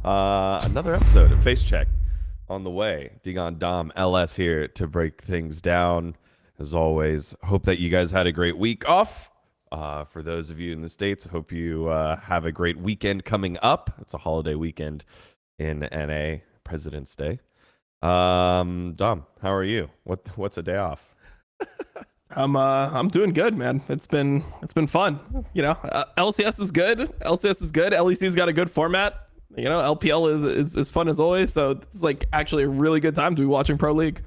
Another episode of Facecheck on the way. Digon, Dom, LS here to break things down. As always, hope that you guys had a great week off. For those of you in the States, hope you have a great weekend coming up. It's a holiday weekend in NA, President's Day. Dom, how are you? What's a day off? I'm doing good, man. It's been fun. You know, LCS is good. LEC's got a good format. You know, LPL is fun as always. So it's like actually a really good time to be watching Pro League.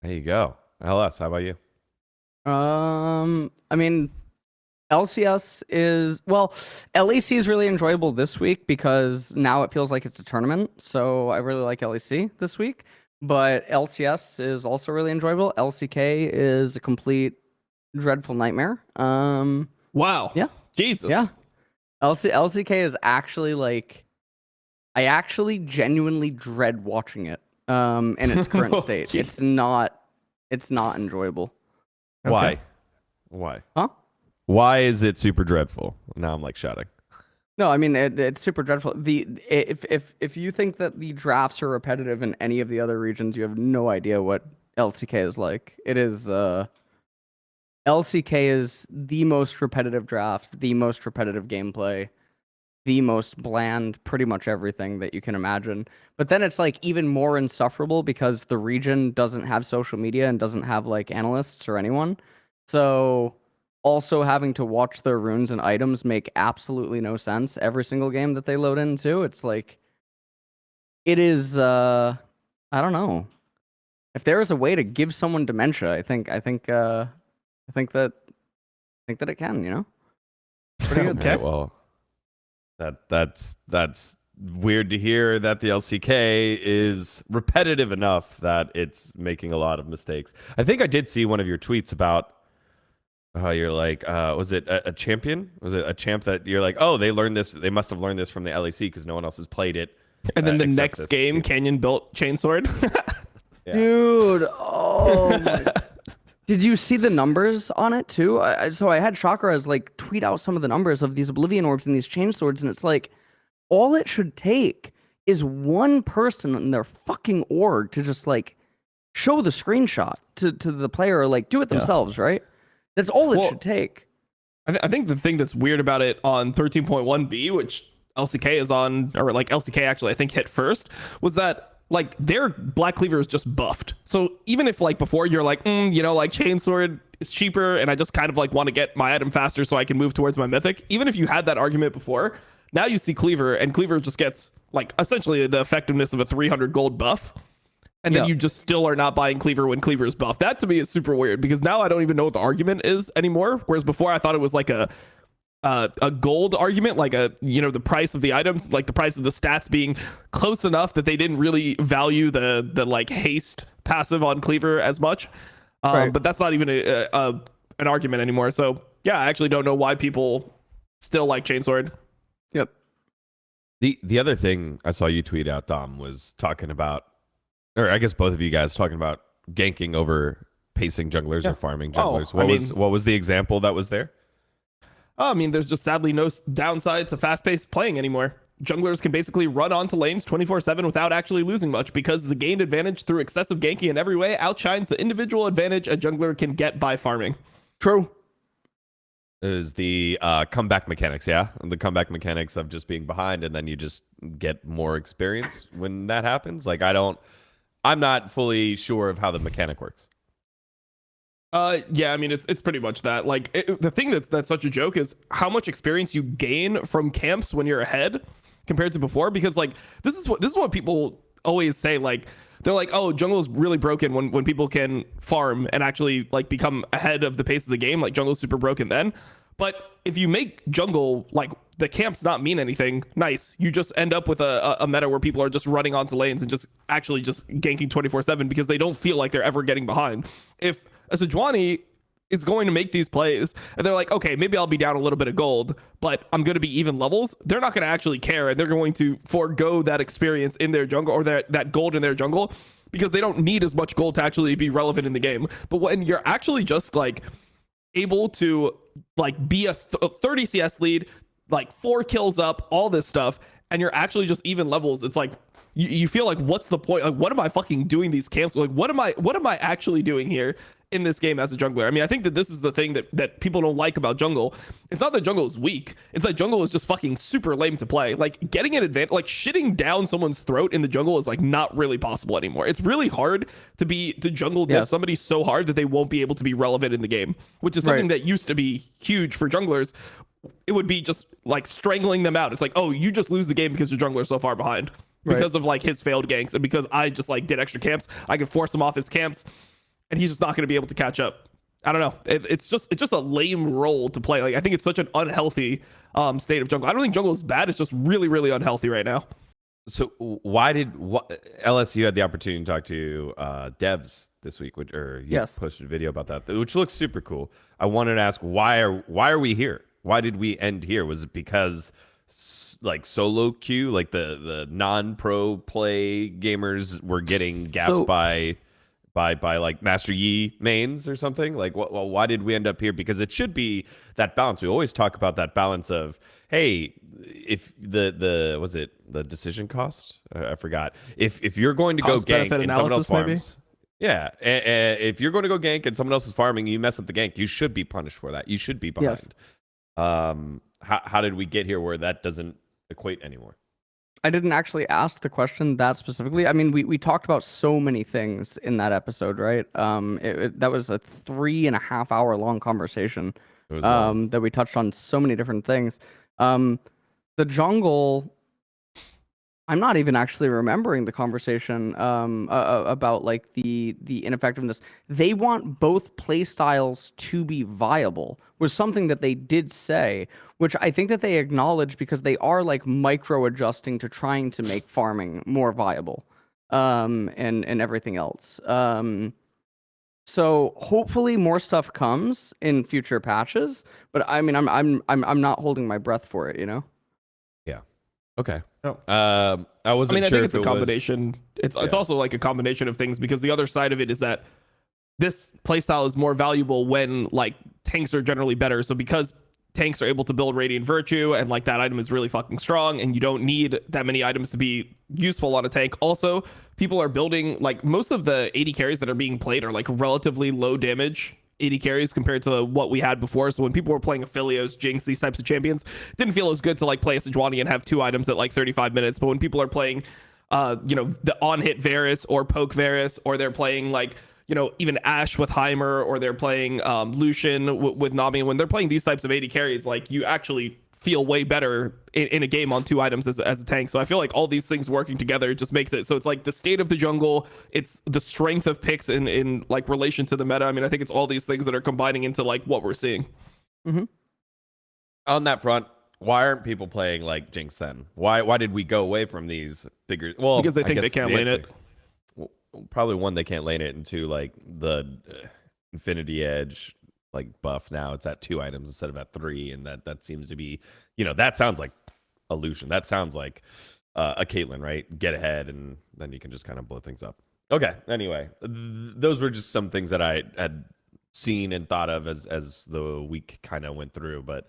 There you go. LS, how about you? I mean, LCS is, well, LEC is really enjoyable this week because now it feels like it's a tournament. So I really like LEC this week. But LCS is also really enjoyable. LCK is a complete dreadful nightmare. Wow. Yeah. Jesus. Yeah. LCK is actually like, I actually genuinely dread watching it in its current state. It's not enjoyable. Okay. Why? Huh? Why is it super dreadful? Now I'm like shouting. No, I mean it's super dreadful. If you think that the drafts are repetitive in any of the other regions, you have no idea what LCK is like. It is LCK is the most repetitive drafts, the most repetitive gameplay, the most bland, pretty much everything that you can imagine. But then it's like even more insufferable because the region doesn't have social media and doesn't have like analysts or anyone. So also having to watch their runes and items make absolutely no sense every single game that they load into. It's like, it is, I don't know. If there is a way to give someone dementia, I think that it can, you know? Pretty good. Okay, well, that's weird to hear that the LCK is repetitive enough that it's making a lot of mistakes. I think I did see one of your tweets about you're like, was it a champion? Was it a champ that you're like, oh, they learned this? They must have learned this from the LEC because no one else has played it. And then the next game, team. Canyon built Chainsword. Yeah. Dude, oh my. Did you see the numbers on it too? So I had Chakras like tweet out some of the numbers of these Oblivion Orbs and these chain swords, and it's like, all it should take is one person in their fucking org to just like show the screenshot to the player, or like do it themselves, right? That's all it should take. I think the thing that's weird about it on 13.1b, which LCK is on, or like LCK actually I think hit first, was that like their Black Cleaver is just buffed. So even if like before you're like, you know, like Chainsword is cheaper and I just kind of like want to get my item faster so I can move towards my mythic, even if you had that argument before, now you see Cleaver and Cleaver just gets like essentially the effectiveness of a 300 gold buff. And then you just still are not buying Cleaver when Cleaver is buffed. That to me is super weird because now I don't even know what the argument is anymore. Whereas before I thought it was like a gold argument, like the price of the items, like the price of the stats being close enough that they didn't really value the like haste passive on Cleaver as much. Right. But that's not even an argument anymore. So yeah, I actually don't know why people still like Chainsword. Yep. The other thing I saw you tweet out, Dom, was talking about, or I guess both of you guys talking about ganking over pacing junglers or farming junglers. What was the example that was there? I mean, there's just sadly no downside to fast-paced playing anymore. Junglers can basically run onto lanes 24/7 without actually losing much because the gained advantage through excessive ganking in every way outshines the individual advantage a jungler can get by farming. True. Is the comeback mechanics, yeah? The comeback mechanics of just being behind and then you just get more experience when that happens? Like, I'm not fully sure of how the mechanic works. Yeah, I mean it's pretty much that. Like the thing that's such a joke is how much experience you gain from camps when you're ahead compared to before. Because like this is what people always say. Like they're like, oh, jungle is really broken when people can farm and actually like become ahead of the pace of the game. Like jungle's super broken then. But if you make jungle, like, the camps not mean anything, nice. You just end up with a meta where people are just running onto lanes and just actually just ganking 24/7 because they don't feel like they're ever getting behind. If a Sejuani is going to make these plays and they're like, okay, maybe I'll be down a little bit of gold, but I'm going to be even levels, they're not going to actually care, and they're going to forego that experience in their jungle, or that gold in their jungle, because they don't need as much gold to actually be relevant in the game. But when you're actually just like able to like be a 30 CS lead, like 4 kills up, all this stuff, and you're actually just even levels, it's like you feel like, what's the point? Like, what am I fucking doing these camps? Like, what am I actually doing here in this game as a jungler? I mean, I think that this is the thing that people don't like about jungle. It's not that jungle is weak. It's that jungle is just fucking super lame to play. Like, getting an advantage, like shitting down someone's throat in the jungle is like not really possible anymore. It's really hard to jungle diff somebody so hard that they won't be able to be relevant in the game, which is something that used to be huge for junglers. It would be just like strangling them out. It's like, oh, you just lose the game because your jungler is so far behind because of like his failed ganks, and because I just like did extra camps. I could force him off his camps, and he's just not going to be able to catch up. I don't know. It's just a lame role to play. Like, I think it's such an unhealthy state of jungle. I don't think jungle is bad. It's just really, really unhealthy right now. So why did LSU had the opportunity to talk to devs this week, you posted a video about that, which looks super cool. I wanted to ask, why are we here? Why did we end here? Was it because like solo queue, like the non-pro play gamers were getting gapped by like Master Yi mains or something? Like, why did we end up here? Because it should be that balance. We always talk about that balance of, hey, if the decision cost? I forgot. If you're going to go gank and someone else farms, if you're going to go gank and someone else is farming, you mess up the gank, you should be punished for that. You should be behind. How did we get here where that doesn't equate anymore? I didn't actually ask the question that specifically. I mean, we talked about so many things in that episode, right? That was a 3.5 hour long conversation that we touched on so many different things. The jungle, I'm not even actually remembering the conversation about like the ineffectiveness. They want both play styles to be viable, was something that they did say, which I think that they acknowledge because they are like micro adjusting to trying to make farming more viable, and everything else. So hopefully more stuff comes in future patches, but I mean, I'm not holding my breath for it, you know? Yeah. Okay. Oh. I wasn't sure think if it's a combination. It's also like a combination of things, because the other side of it is that this playstyle is more valuable when like tanks are generally better. So because tanks are able to build Radiant Virtue, and like that item is really fucking strong, and you don't need that many items to be useful on a tank. Also, people are building, like, most of the 80 carries that are being played are like relatively low damage 80 carries compared to what we had before. So when people were playing Aphelios, Jinx, these types of champions, it didn't feel as good to like play a Sejuani and have 2 items at like 35 minutes. But when people are playing the on-hit Varus or poke Varus, or they're playing like, even Ashe with Heimer, or they're playing Lucian with Nami, when they're playing these types of 80 carries, like, you actually feel way better in a game on 2 items as a tank. So I feel like all these things working together just makes it so it's like the state of the jungle, it's the strength of picks in like relation to the meta. I mean, I think it's all these things that are combining into like what we're seeing. Mm-hmm. On that front, why aren't people playing like Jinx then? Why did we go away from these bigger? Well, because they think they can't lane it. Probably one, they can't lane it, and 2, like the Infinity Edge like buff, now it's at 2 items instead of at 3, and that seems to be, that sounds like a Lucian. That sounds like a Caitlyn, right? Get ahead, and then you can just kind of blow things up. Okay, anyway, those were just some things that I had seen and thought of as the week kind of went through. But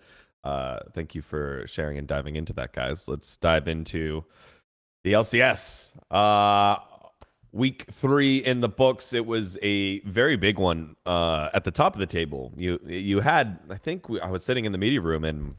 thank you for sharing and diving into that, guys. Let's dive into the LCS. Week 3 in the books. It was a very big one. At the top of the table, you had, I think I was sitting in the media room, and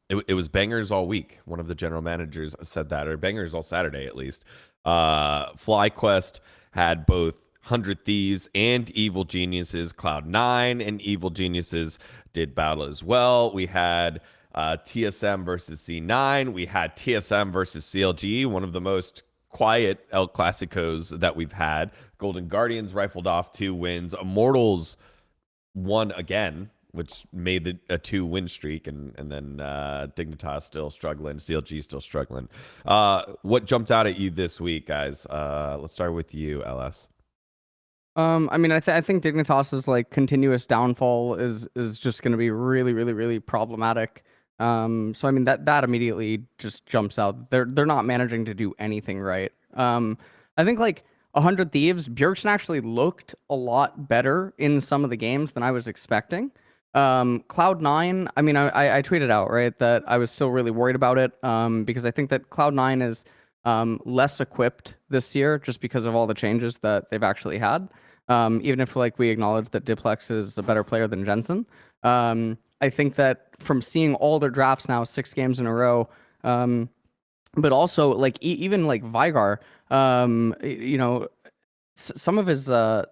it was bangers all week. One of the general managers said that, or bangers all Saturday at least. FlyQuest had both 100 Thieves and Evil Geniuses. Cloud9 and Evil Geniuses did battle as well. We had TSM versus C9. We had TSM versus CLG, one of the most quiet El Clasicos that we've had. Golden Guardians rifled off 2 wins. Immortals won again, which made a 2-win streak, and then Dignitas still struggling, CLG still struggling. What jumped out at you this week, guys? Let's start with you, LS. I mean, I think Dignitas's like continuous downfall is just going to be really, really, really problematic. So I mean that immediately just jumps out. They're not managing to do anything right. I think like 100 Thieves, Bjergsen actually looked a lot better in some of the games than I was expecting. Cloud9, I mean, I tweeted out, right, that I was still really worried about it, because I think that Cloud9 is less equipped this year just because of all the changes that they've actually had. Even if like we acknowledge that Diplex is a better player than Jensen. I think that from seeing all their drafts now, 6 games in a row, but also like even like Vigar, you know, some of his I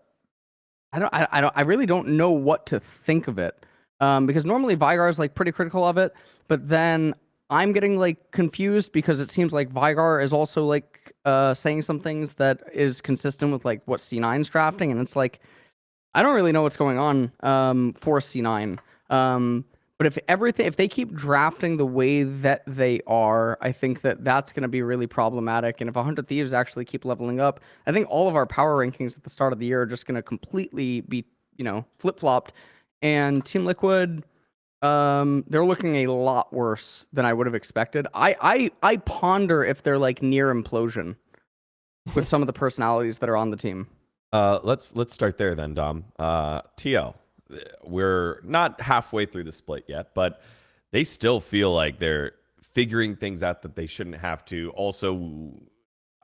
really don't know what to think of it. Because normally Vigar is like pretty critical of it, but then I'm getting like confused because it seems like Vigar is also like saying some things that is consistent with like what C9's drafting, and it's like I don't really know what's going on for C9. But if they keep drafting the way that they are, I think that that's going to be really problematic. And if 100 Thieves actually keep leveling up, I think all of our power rankings at the start of the year are just going to completely be, flip-flopped. And Team Liquid, they're looking a lot worse than I would have expected. I ponder if they're like near implosion with some of the personalities that are on the team. Let's start there then, Dom. TL, we're not halfway through the split yet, but they still feel like they're figuring things out that they shouldn't have to. Also,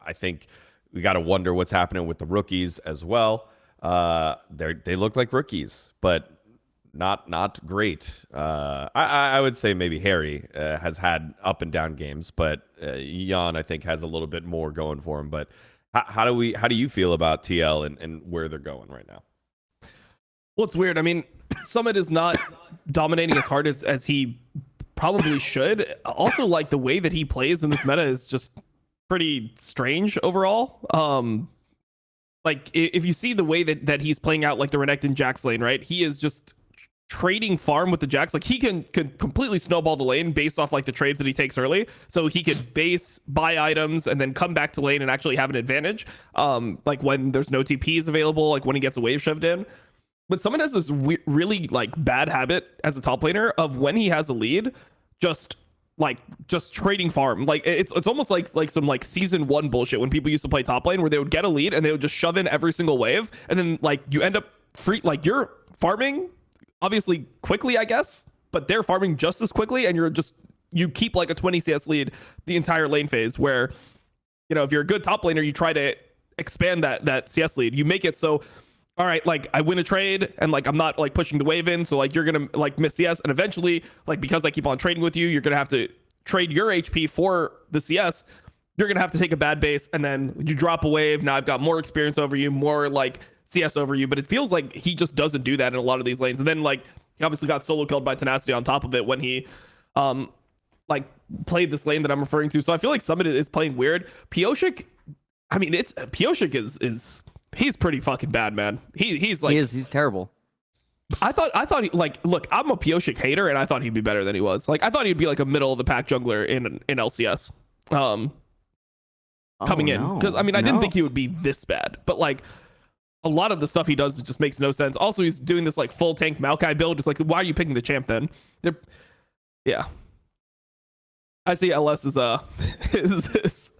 I think we got to wonder what's happening with the rookies as well. They look like rookies, but not great. I would say maybe Harry has had up and down games, but Jan I think has a little bit more going for him. But how do you feel about TL and where they're going right now? Well, it's weird. I mean, Summit is not dominating as hard as he probably should. Also, like the way that he plays in this meta is just pretty strange overall. Like if you see the way that he's playing out like the Renekton Jax lane, right? He is just trading farm with the Jax. Like he can completely snowball the lane based off like the trades that he takes early. So he could base, buy items, and then come back to lane and actually have an advantage. Like when there's no TPs available, like when he gets a wave shoved in. But someone has this really like bad habit as a top laner of when he has a lead, just trading farm. Like it's almost like some like season 1 bullshit when people used to play top lane where they would get a lead and they would just shove in every single wave, and then like you end up free, like you're farming obviously quickly, I guess, but they're farming just as quickly, and you keep like a 20 CS lead the entire lane phase, where if you're a good top laner, you try to expand that CS lead. You make it so, all right, like I win a trade and like I'm not like pushing the wave in, so like you're gonna like miss CS, and eventually like because I keep on trading with you, you're gonna have to trade your HP for the CS. You're gonna have to take a bad base, and then you drop a wave. Now I've got more experience over you, more like CS over you, but it feels like he just doesn't do that in a lot of these lanes. And then like he obviously got solo killed by Tenacity on top of it when he like played this lane that I'm referring to. So I feel like somebody is playing weird. Pioshik, I mean, Pioshik is he's pretty fucking bad, man. He's like he's terrible. I thought he, like, look, I'm a Pioshik hater, and I thought he'd be better than he was. Like I thought he'd be like a middle of the pack jungler in LCS. Coming in, because I mean I didn't think he would be this bad, but like a lot of the stuff he does just makes no sense. Also, he's doing this like full tank Maokai build. Just like, why are you picking the champ then? Yeah. I see LS is is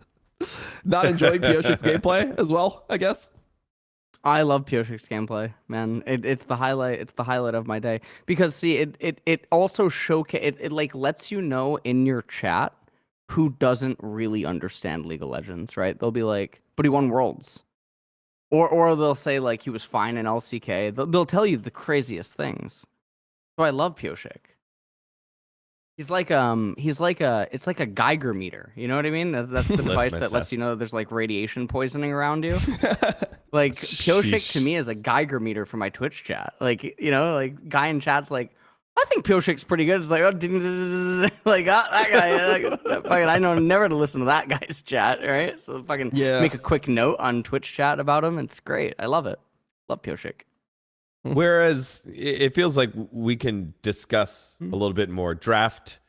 not enjoying Pioshik's gameplay as well, I guess. I love Pioshik's gameplay, man. It's the highlight. It's the highlight of my day, because see, it also it like lets you know in your chat who doesn't really understand League of Legends, right? They'll be like, but he won Worlds. Or they'll say like he was fine in LCK. They'll tell you the craziest things. So I love Pioshik. He's like it's like a Geiger meter. You know what I mean? That's the device that lets you know there's like radiation poisoning around you. Like Pioshik to me is a Geiger meter for my Twitch chat. Like like guy in chat's like, I think Pioshik's pretty good. It's like, like that guy. Fucking, I know never to listen to that guy's chat, right? So fucking make a quick note on Twitch chat about him. It's great. I love it. Love Pioshik. Whereas it feels like we can discuss a little bit more draft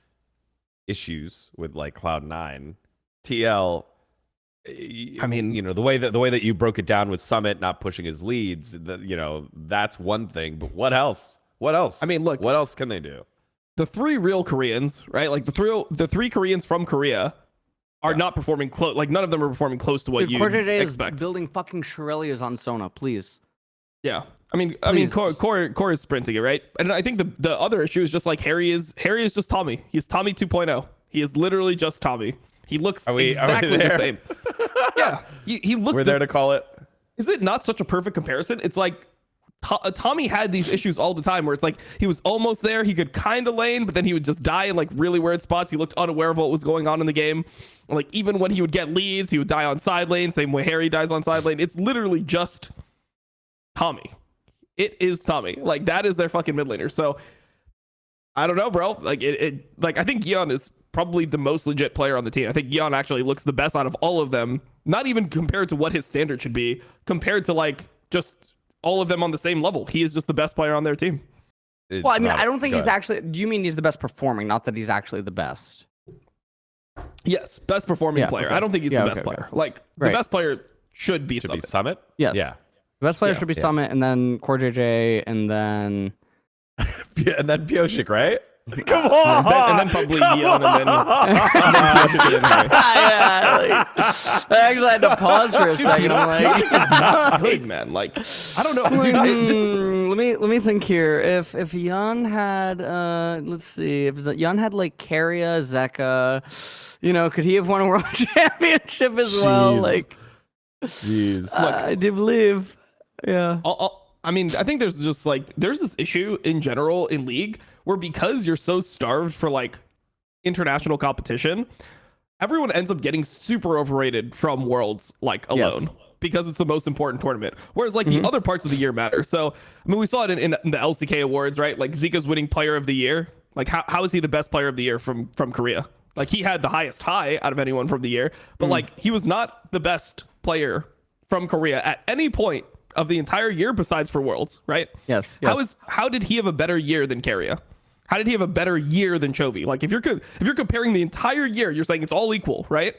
issues with like Cloud9, TL. I mean, the way that you broke it down with Summit not pushing his leads, that's one thing. But what else? What else? I mean, look, what else can they do? The 3 real Koreans, right? Like the three Koreans from Korea are not performing close. Like none of them are performing close to what you expect. Is building fucking Shurelias on Sona, please. Yeah. I mean, Please. Core is sprinting it, right? And I think the other issue is just like Harry is just Tommy. He's Tommy 2.0. He is literally just Tommy. He looks exactly the same. Yeah. He looked. We're there to call it. Is it not such a perfect comparison? It's like Tommy had these issues all the time where it's like he was almost there. He could kind of lane, but then he would just die in like really weird spots. He looked unaware of what was going on in the game. Like even when he would get leads, he would die on side lane. Same way Harry dies on side lane. It's literally just Tommy. It is Tommy. Like that is their fucking mid laner. So I don't know, bro. Like like I think Yeon is probably the most legit player on the team. I think Yeon actually looks the best out of all of them. Not even compared to what his standard should be, compared to like just all of them on the same level. He is just the best player on their team. Well, I mean, I don't think he's actually. Do you mean he's the best performing? Not that he's actually the best. Yes, best performing player. Okay. I don't think he's the best player. Like the best player should be Summit. Yes. Yeah. The best player should be Summit, and then Core JJ, and then and then Pioshik, right? Come on, and then probably Yeon, and then Pioshik, and then Harry. I actually had to pause for a second. I'm like, it's not good, man. Like I don't know, dude. This is, let me think here. If Yeon had let's see, if Yeon had like Keria, Zeka, could he have won a world championship as well? Like, jeez, I do believe. Yeah. I mean, I think there's just like there's this issue in general in League where because you're so starved for like international competition, everyone ends up getting super overrated from Worlds like alone because it's the most important tournament. Whereas like the other parts of the year matter. So I mean, we saw it in the LCK awards, right? Like Zika's winning Player of the Year. Like how is he the best Player of the Year from Korea? Like he had the highest high out of anyone from the year, but like he was not the best player from Korea at any point of the entire year besides for Worlds, right? Yes. How did he have a better year than Keria? How did he have a better year than Chovy? Like if you're comparing the entire year, you're saying it's all equal, right?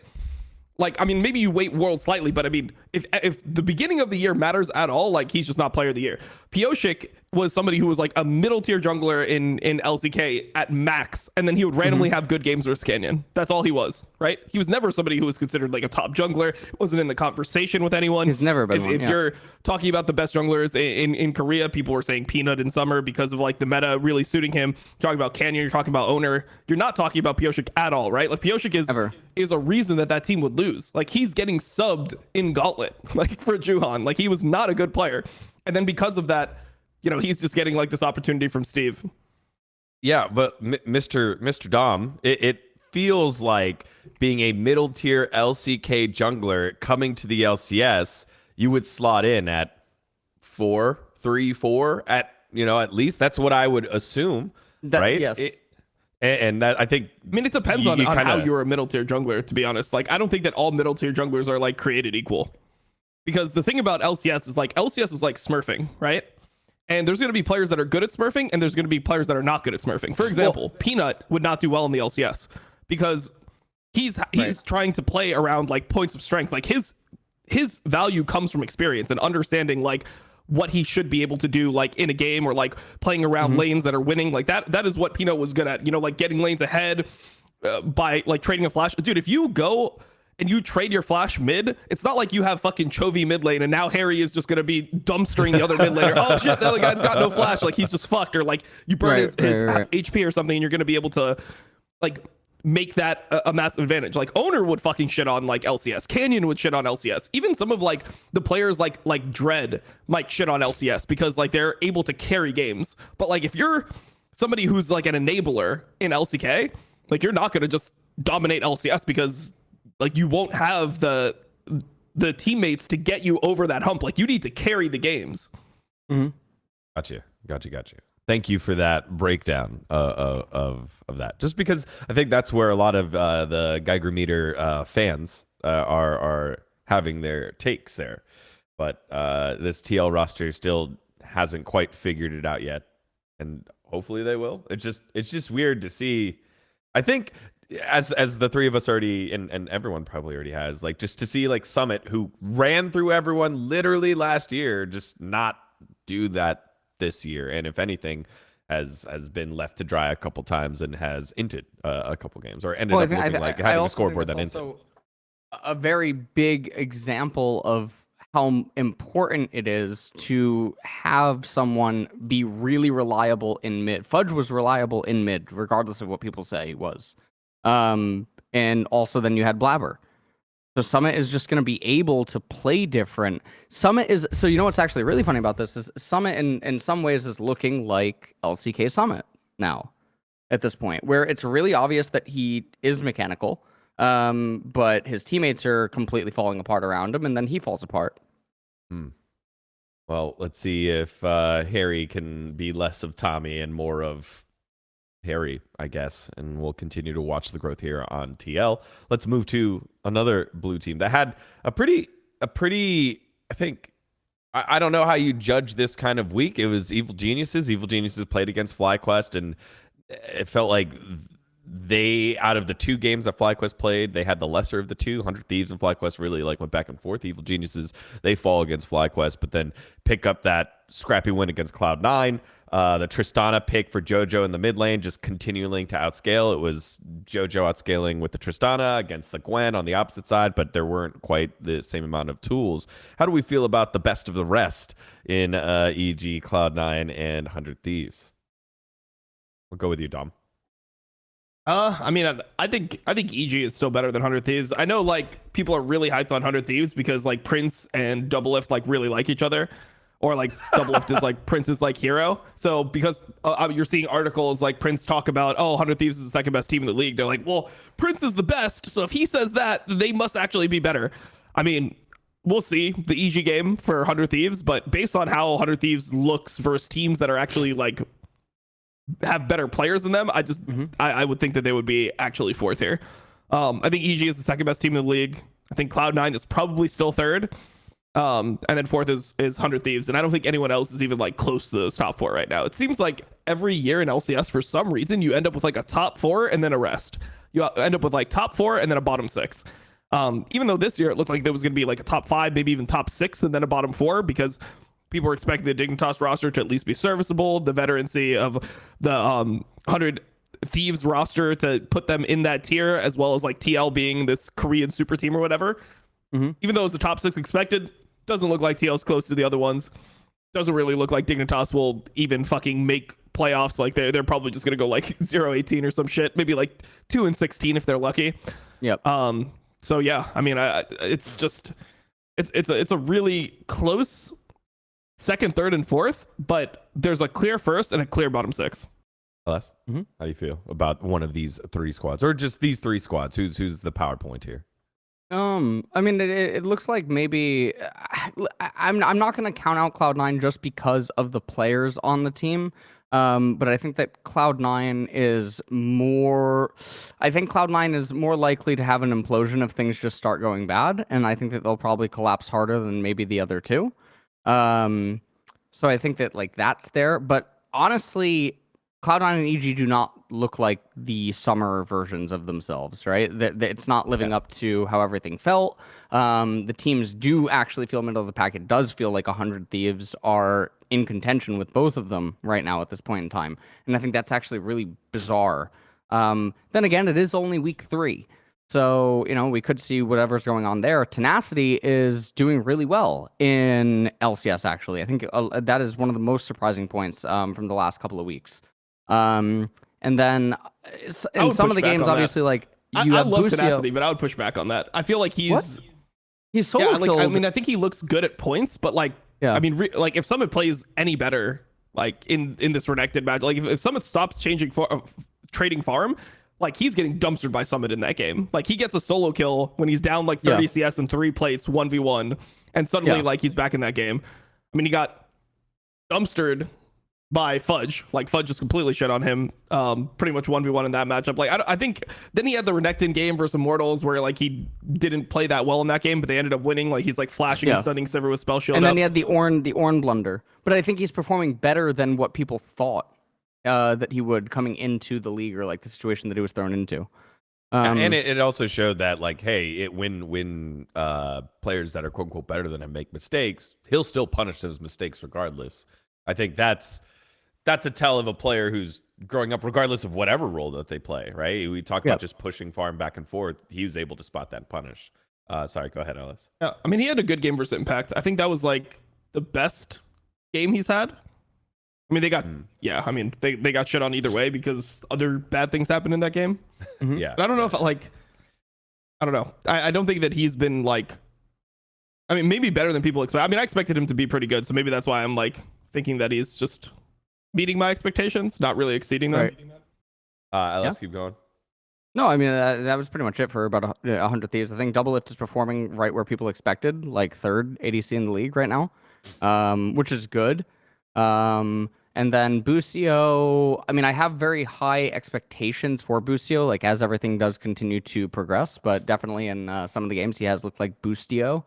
Like I mean, maybe you weight Worlds slightly, but I mean, if the beginning of the year matters at all, like he's just not Player of the Year. Pioshik was somebody who was like a middle tier jungler in LCK at max, and then he would randomly have good games versus Canyon. That's all he was, right? He was never somebody who was considered like a top jungler. Wasn't in the conversation with anyone. He's never been If you're talking about the best junglers in Korea, people were saying Peanut in summer because of like the meta really suiting him. You're talking about Canyon, you're talking about Owner. You're not talking about Pioshik at all, right? Like Pioshik is a reason that team would lose. Like he's getting subbed in Gauntlet, like for Juhan. Like he was not a good player. And then because of that, he's just getting like this opportunity from Steve. Yeah, but Mr. Dom, it feels like being a middle tier LCK jungler coming to the LCS, you would slot in at 3, 4 at least. That's what I would assume, right? Yes. And that I think. I mean, it depends on how you're a middle tier jungler. To be honest, like I don't think that all middle tier junglers are like created equal. Because the thing about LCS is like smurfing, right? And there's going to be players that are good at smurfing, and there's going to be players that are not good at smurfing. For example, Peanut would not do well in the LCS because he's trying to play around like points of strength. Like his value comes from experience and understanding like what he should be able to do like in a game or like playing around lanes that are winning. Like that is what Peanut was good at. Like getting lanes ahead by like trading a flash. Dude, if you go and you trade your flash mid, it's not like you have fucking Chovy mid lane and now Harry is just going to be dumpstering the other mid laner. Oh shit, the other guy's got no flash. Like he's just fucked. Or like you burn his HP or something and you're going to be able to like make that a massive advantage. Like Owner would fucking shit on like LCS. Canyon would shit on LCS. Even some of like the players like Dread might shit on LCS because like they're able to carry games. But like if you're somebody who's like an enabler in LCK, like you're not going to just dominate LCS because like you won't have the teammates to get you over that hump. Like you need to carry the games. Got you. Thank you for that breakdown of that. Just because I think that's where a lot of the Geiger meter fans are having their takes there. But this TL roster still hasn't quite figured it out yet, and hopefully they will. It's just weird to see. I think as the three of us already and everyone probably already has, like just to see like Summit, who ran through everyone literally last year, just not do that this year, and if anything has been left to dry a couple times and has inted a couple games or ended up looking like having a scoreboard that inted. A very big example of how important it is to have someone be really reliable in mid. Fudge was reliable in mid, regardless of what people say he was. And also then you had Blabber. So Summit is just going to be able to play different. Summit is, so you know what's actually really funny about this is Summit in some ways is looking like LCK Summit now at this point, where it's really obvious that he is mechanical, but his teammates are completely falling apart around him, and then he falls apart. Well, let's see if Harry can be less of Tommy and more of Harry, I guess, and we'll continue to watch the growth here on TL. Let's move to another blue team that had a pretty, I think, I don't know how you judge this kind of week. It was Evil Geniuses. Evil Geniuses played against FlyQuest, and it felt like they, out of the two games that FlyQuest played, they had the lesser of the two. 100 Thieves and FlyQuest really like went back and forth. Evil Geniuses, they fall against FlyQuest, but then pick up that scrappy win against Cloud9. The Tristana pick for JoJo in the mid lane, just continuing to outscale. It was JoJo outscaling with the Tristana against the Gwen on the opposite side, but there weren't quite the same amount of tools. How do we feel about the best of the rest in EG, Cloud9, and 100 Thieves? We'll go with you, Dom. I mean, I think EG is still better than 100 Thieves. I know like people are really hyped on 100 Thieves because like Prince and Doublelift like really like each other, or like Doublelift is like Prince's like hero. So because you're seeing articles like Prince talk about, oh, 100 Thieves is the second best team in the league. They're like, well, Prince is the best, so if he says that, they must actually be better. I mean, we'll see the EG game for 100 Thieves, but based on how 100 Thieves looks versus teams that are actually like have better players than them, I would think that they would be actually fourth here. I think EG is the second best team in the league. I think Cloud9 is probably still third. And then fourth is 100 Thieves. And I don't think anyone else is even like close to those top four right now. It seems like every year in LCS, for some reason, you end up with like a top four and then a rest. You end up with like top four and then a bottom six. Even though this year it looked like there was going to be like a top five, maybe even top six, and then a bottom four, because people were expecting the Dignitas roster to at least be serviceable, the veterancy of the 100 Thieves roster to put them in that tier, as well as like TL being this Korean super team or whatever. Even though it was the top six expected, doesn't look like TL's close to the other ones. Doesn't really look like Dignitas will even fucking make playoffs. Like they're probably just gonna go like 0-18 or some shit, maybe like 2-16 if they're lucky. Yep. So yeah, I mean, it's just it's a really close second, third, and fourth, but there's a clear first and a clear bottom six. Les, how do you feel about one of these three squads, or just these three squads? Who's the PowerPoint here? I mean, it looks like maybe I'm not going to count out Cloud9 just because of the players on the team. But I think that Cloud9 is more. I think Cloud9 is more likely to have an implosion if things just start going bad, and I think that they'll probably collapse harder than maybe the other two. So I think that like that's there, but honestly, Cloud9 and EG do not look like the summer versions of themselves, right? That it's not living up to how everything felt. The teams do actually feel middle of the pack. It does feel like 100 Thieves are in contention with both of them right now at this point in time, and I think that's actually really bizarre. Then again, it is only week 3. So, you know, we could see whatever's going on there. Tenacity is doing really well in LCS, actually. I think that is one of the most surprising points from the last couple of weeks. And then in some of the games, obviously, like, you have love Bucio. Tenacity, but I would push back on that. I feel like he's solo killed. I mean, I think he looks good at points, but like, I mean, like if Summit plays any better, like in this Renekton match, like if Summit stops trading farm, like he's getting dumpstered by Summit in that game. Like he gets a solo kill when he's down like 30 CS and 3 plates 1v1, and suddenly like he's back in that game. I mean, he got dumpstered by Fudge. Like Fudge just completely shit on him. Pretty much 1v1 in that matchup. Like I think then he had the Renekton game versus Immortals where like he didn't play that well in that game, but they ended up winning. Like he's like flashing and stunning Sivir with spell shield. And then he had the Ornn blunder. But I think he's performing better than what people thought that he would coming into the league, or like the situation that he was thrown into. And it also showed that like, hey, when players that are quote unquote better than him make mistakes, he'll still punish those mistakes regardless. I think that's a tell of a player who's growing up regardless of whatever role that they play, right? We talk about just pushing farm back and forth. He was able to spot that and punish. Sorry, go ahead, Ellis. Yeah, I mean, he had a good game versus Impact. I think that was like the best game he's had. I mean, they got yeah. I mean, they got shit on either way because other bad things happened in that game. Yeah, But I don't know if like, I don't know. I don't think that he's been like. I mean, maybe better than people expect. I mean, I expected him to be pretty good, so maybe that's why I'm like thinking that he's just meeting my expectations, not really exceeding them. Right. Ellis, keep going. No, I mean that was pretty much it for about 100 Thieves. I think Double Lift is performing right where people expected, like third ADC in the league right now, which is good. And then Busio, I mean, I have very high expectations for Busio, like as everything does continue to progress, but definitely in some of the games he has looked like Boostio,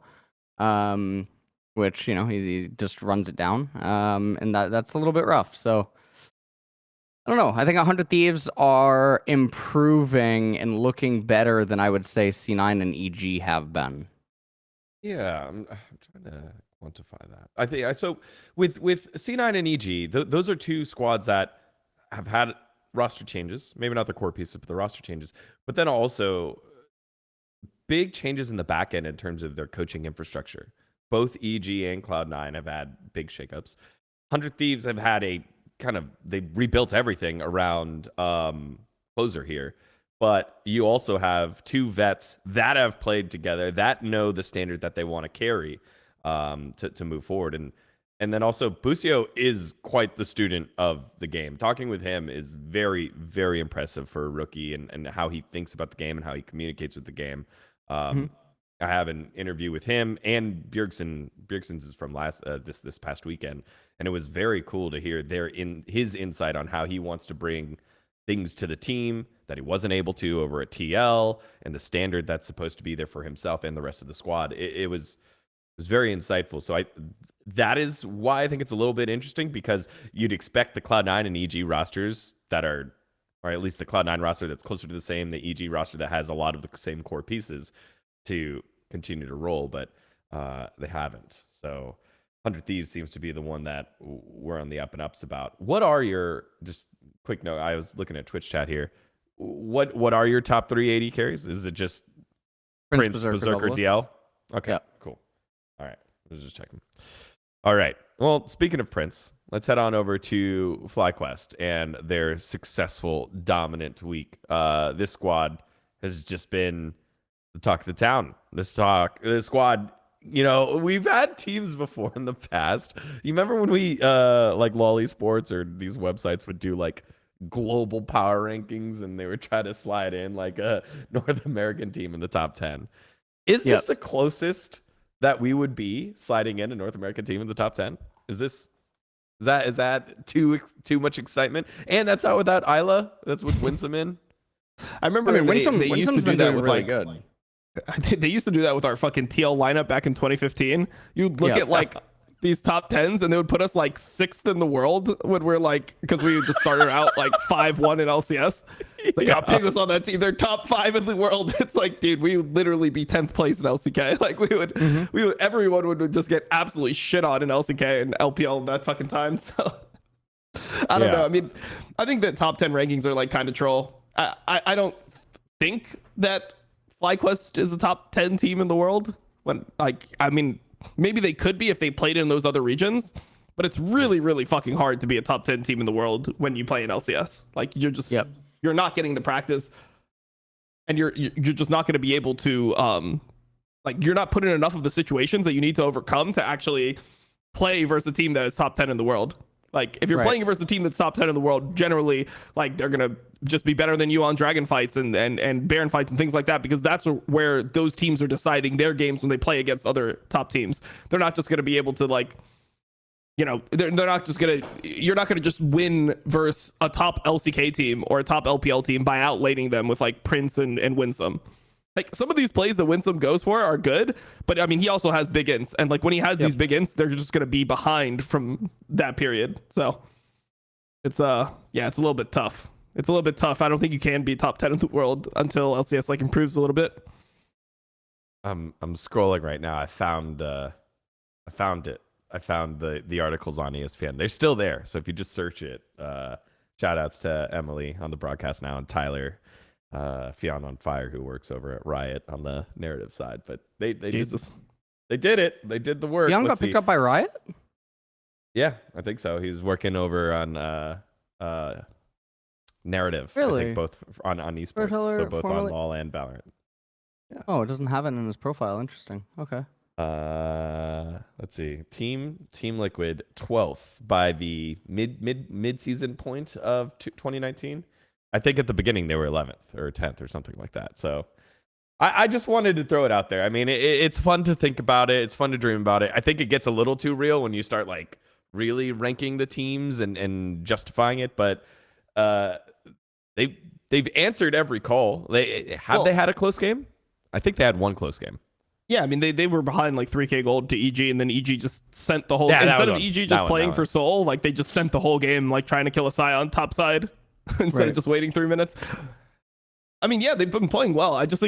which, you know, he just runs it down, and that's a little bit rough. So I don't know. I think 100 Thieves are improving and looking better than I would say C9 and EG have been. Yeah, I'm trying to quantify that. I think so. With C9 and EG, those are two squads that have had roster changes. Maybe not the core pieces, but the roster changes. But then also big changes in the back end in terms of their coaching infrastructure. Both EG and Cloud9 have had big shakeups. 100 Thieves have had a they rebuilt everything around Closer here. But you also have two vets that have played together that know the standard that they want to carry to move forward. And then also Busio is quite the student of the game. Talking with him is very, very impressive for a rookie and how he thinks about the game and how he communicates with the game. I have an interview with him and Bjergsen. Bjergsen's is from this past weekend, and it was very cool to hear his insight on how he wants to bring things to the team that he wasn't able to over at TL, and the standard that's supposed to be there for himself and the rest of the squad. It was very insightful. So that is why I think it's a little bit interesting, because you'd expect the Cloud9 and EG rosters that are, or at least the Cloud9 roster that's closer to the same, the EG roster that has a lot of the same core pieces, to continue to roll, but they haven't. So 100 Thieves seems to be the one that we're on the up and ups about. What are your, just quick note, I was looking at Twitch chat here. What are your top 3 AD carries? Is it just Prince, Berserker, DL? Okay, yeah. Cool. All right, let's just check them. All right. Well, speaking of Prince, let's head on over to FlyQuest and their successful, dominant week. This squad has just been the talk of the town. This squad, you know, we've had teams before in the past. You remember when we like Lolly Sports or these websites would do like global power rankings, and they would try to slide in like a North American team in the top 10. Is this the closest that we would be sliding in a North American team in the top 10? Is that too much excitement? And that's out without Isla. That's with Winsome in. I remember Winsome's used to do that with really like good. They used to do that with our fucking TL lineup back in 2015. You'd look at like these top 10s, and they would put us like 6th in the world when we're like, because we just started out like 5-1 in LCS. It's like, oh, pick us on that team. They're top 5 in the world. It's like, dude, we would literally be 10th place in LCK. Like everyone would just get absolutely shit on in LCK and LPL that fucking time. So I don't know. I mean, I think that top 10 rankings are like kind of troll. I don't think that FlyQuest is a top 10 team in the world. When I mean, maybe they could be if they played in those other regions, but it's really, really fucking hard to be a top 10 team in the world when you play in LCS. Like you're just you're not getting the practice, and you're just not going to be able to like you're not put in enough of the situations that you need to overcome to actually play versus a team that is top 10 in the world. Like if you're playing versus a team that's top 10 in the world, generally like they're gonna just be better than you on dragon fights and Baron fights and things like that, because that's where those teams are deciding their games when they play against other top teams. They're not just gonna be able to like, you know, they're not just gonna, you're not gonna just win versus a top LCK team or a top LPL team by outlaning them with like Prince and Winsome. Like some of these plays that Winsome goes for are good, but I mean, he also has big ints, and like when he has these big ints, they're just going to be behind from that period. So it's it's a little bit tough. It's a little bit tough. I don't think you can be top 10 in the world until LCS like improves a little bit. I'm scrolling right now. I found it. I found the articles on ESPN. They're still there. So if you just search it, shout outs to Emily on the broadcast now and Tyler Fionn on Fire, who works over at Riot on the narrative side. But they Jesus. they did it. They did the work. Young got picked up by Riot? Yeah, I think so. He's working over on narrative. I Really? think both on esports, Storyteller, so both on formerly- LoL and Valorant. Oh, it doesn't have it in his profile. Interesting. Okay. Let's see. Team Liquid 12th by the mid season point of 2019. I think at the beginning they were 11th or 10th or something like that. So I just wanted to throw it out there. I mean, it's fun to think about it. It's fun to dream about it. I think it gets a little too real when you start like really ranking the teams and justifying it. But they've answered every call. They had a close game. I think they had one close game. Yeah, I mean they were behind like 3K gold to EG, and then EG just sent the whole Yeah, that instead of was EG one. just That playing one. for Soul, like they just sent the whole game like trying to kill a Scion top side instead Right. of just waiting 3 minutes. I mean, yeah, they've been playing well. I just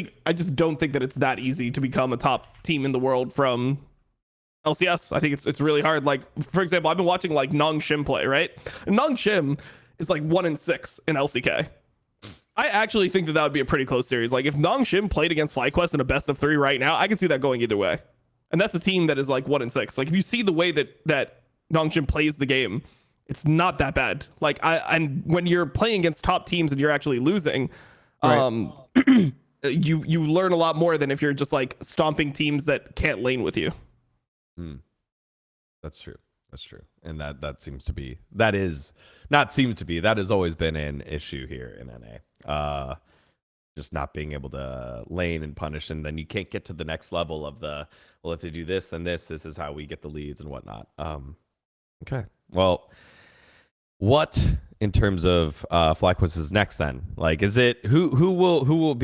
don't think that it's that easy to become a top team in the world from LCS. I think it's really hard. Like, for example, I've been watching like Nong Shim play, right? And Nong Shim is like 1-6 in LCK. I actually think that would be a pretty close series. Like, if Nong Shim played against FlyQuest in a best of 3 right now, I can see that going either way. And that's a team that is like 1-6. Like, if you see the way that Nong Shim plays the game, it's not that bad. Like, and when you're playing against top teams and you're actually losing, you learn a lot more than if you're just like stomping teams that can't lane with you. That's true. That's true. And that has always been an issue here in NA. Just not being able to lane and punish, and then you can't get to the next level of if they do this, then this is how we get the leads and whatnot. Okay. Well, what in terms of FlyQuest is next then? Like, is it who will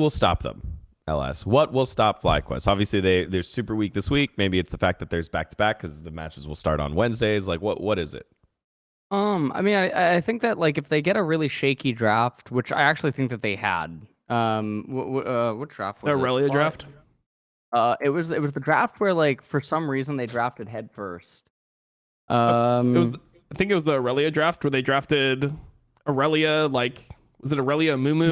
stop them? LS. What will stop FlyQuest? Obviously, they're super weak this week. Maybe it's the fact that there's back-to-back because the matches will start on Wednesdays. Like, what is it? I mean, I think that like if they get a really shaky draft, which I actually think that they had. What draft was The it? Aurelia draft? It was the draft where like for some reason they drafted head first. I think it was the Aurelia draft where they drafted Aurelia, like, was it Aurelia Mumu?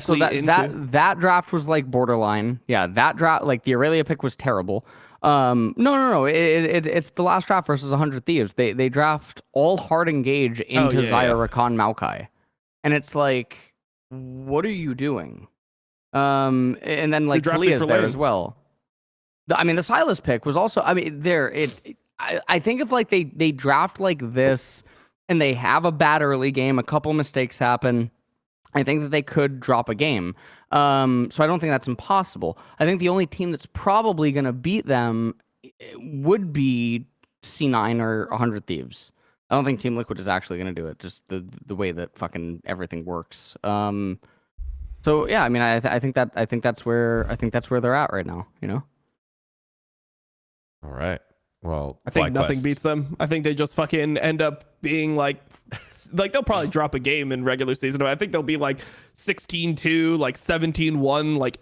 So that draft was like borderline. Yeah, that draft, like the Aurelia pick was terrible. No. It's the last draft versus 100 Thieves. They draft all hard engage into Zyra, Rakan, Maokai, and it's like, what are you doing? And then like Talia's there as well. I mean, the Silas pick was also. I mean, I think if like they draft like this and they have a bad early game, a couple mistakes happen, I think that they could drop a game. So I don't think that's impossible. I think the only team that's probably going to beat them would be C9 or 100 Thieves. I don't think Team Liquid is actually going to do it, just the way that fucking everything works. So yeah, I mean, I think that's where they're at right now, you know? All right. Well, I think nothing beats them. I think they just fucking end up being like they'll probably drop a game in regular season. I think they'll be like 16-2, like 17-1, like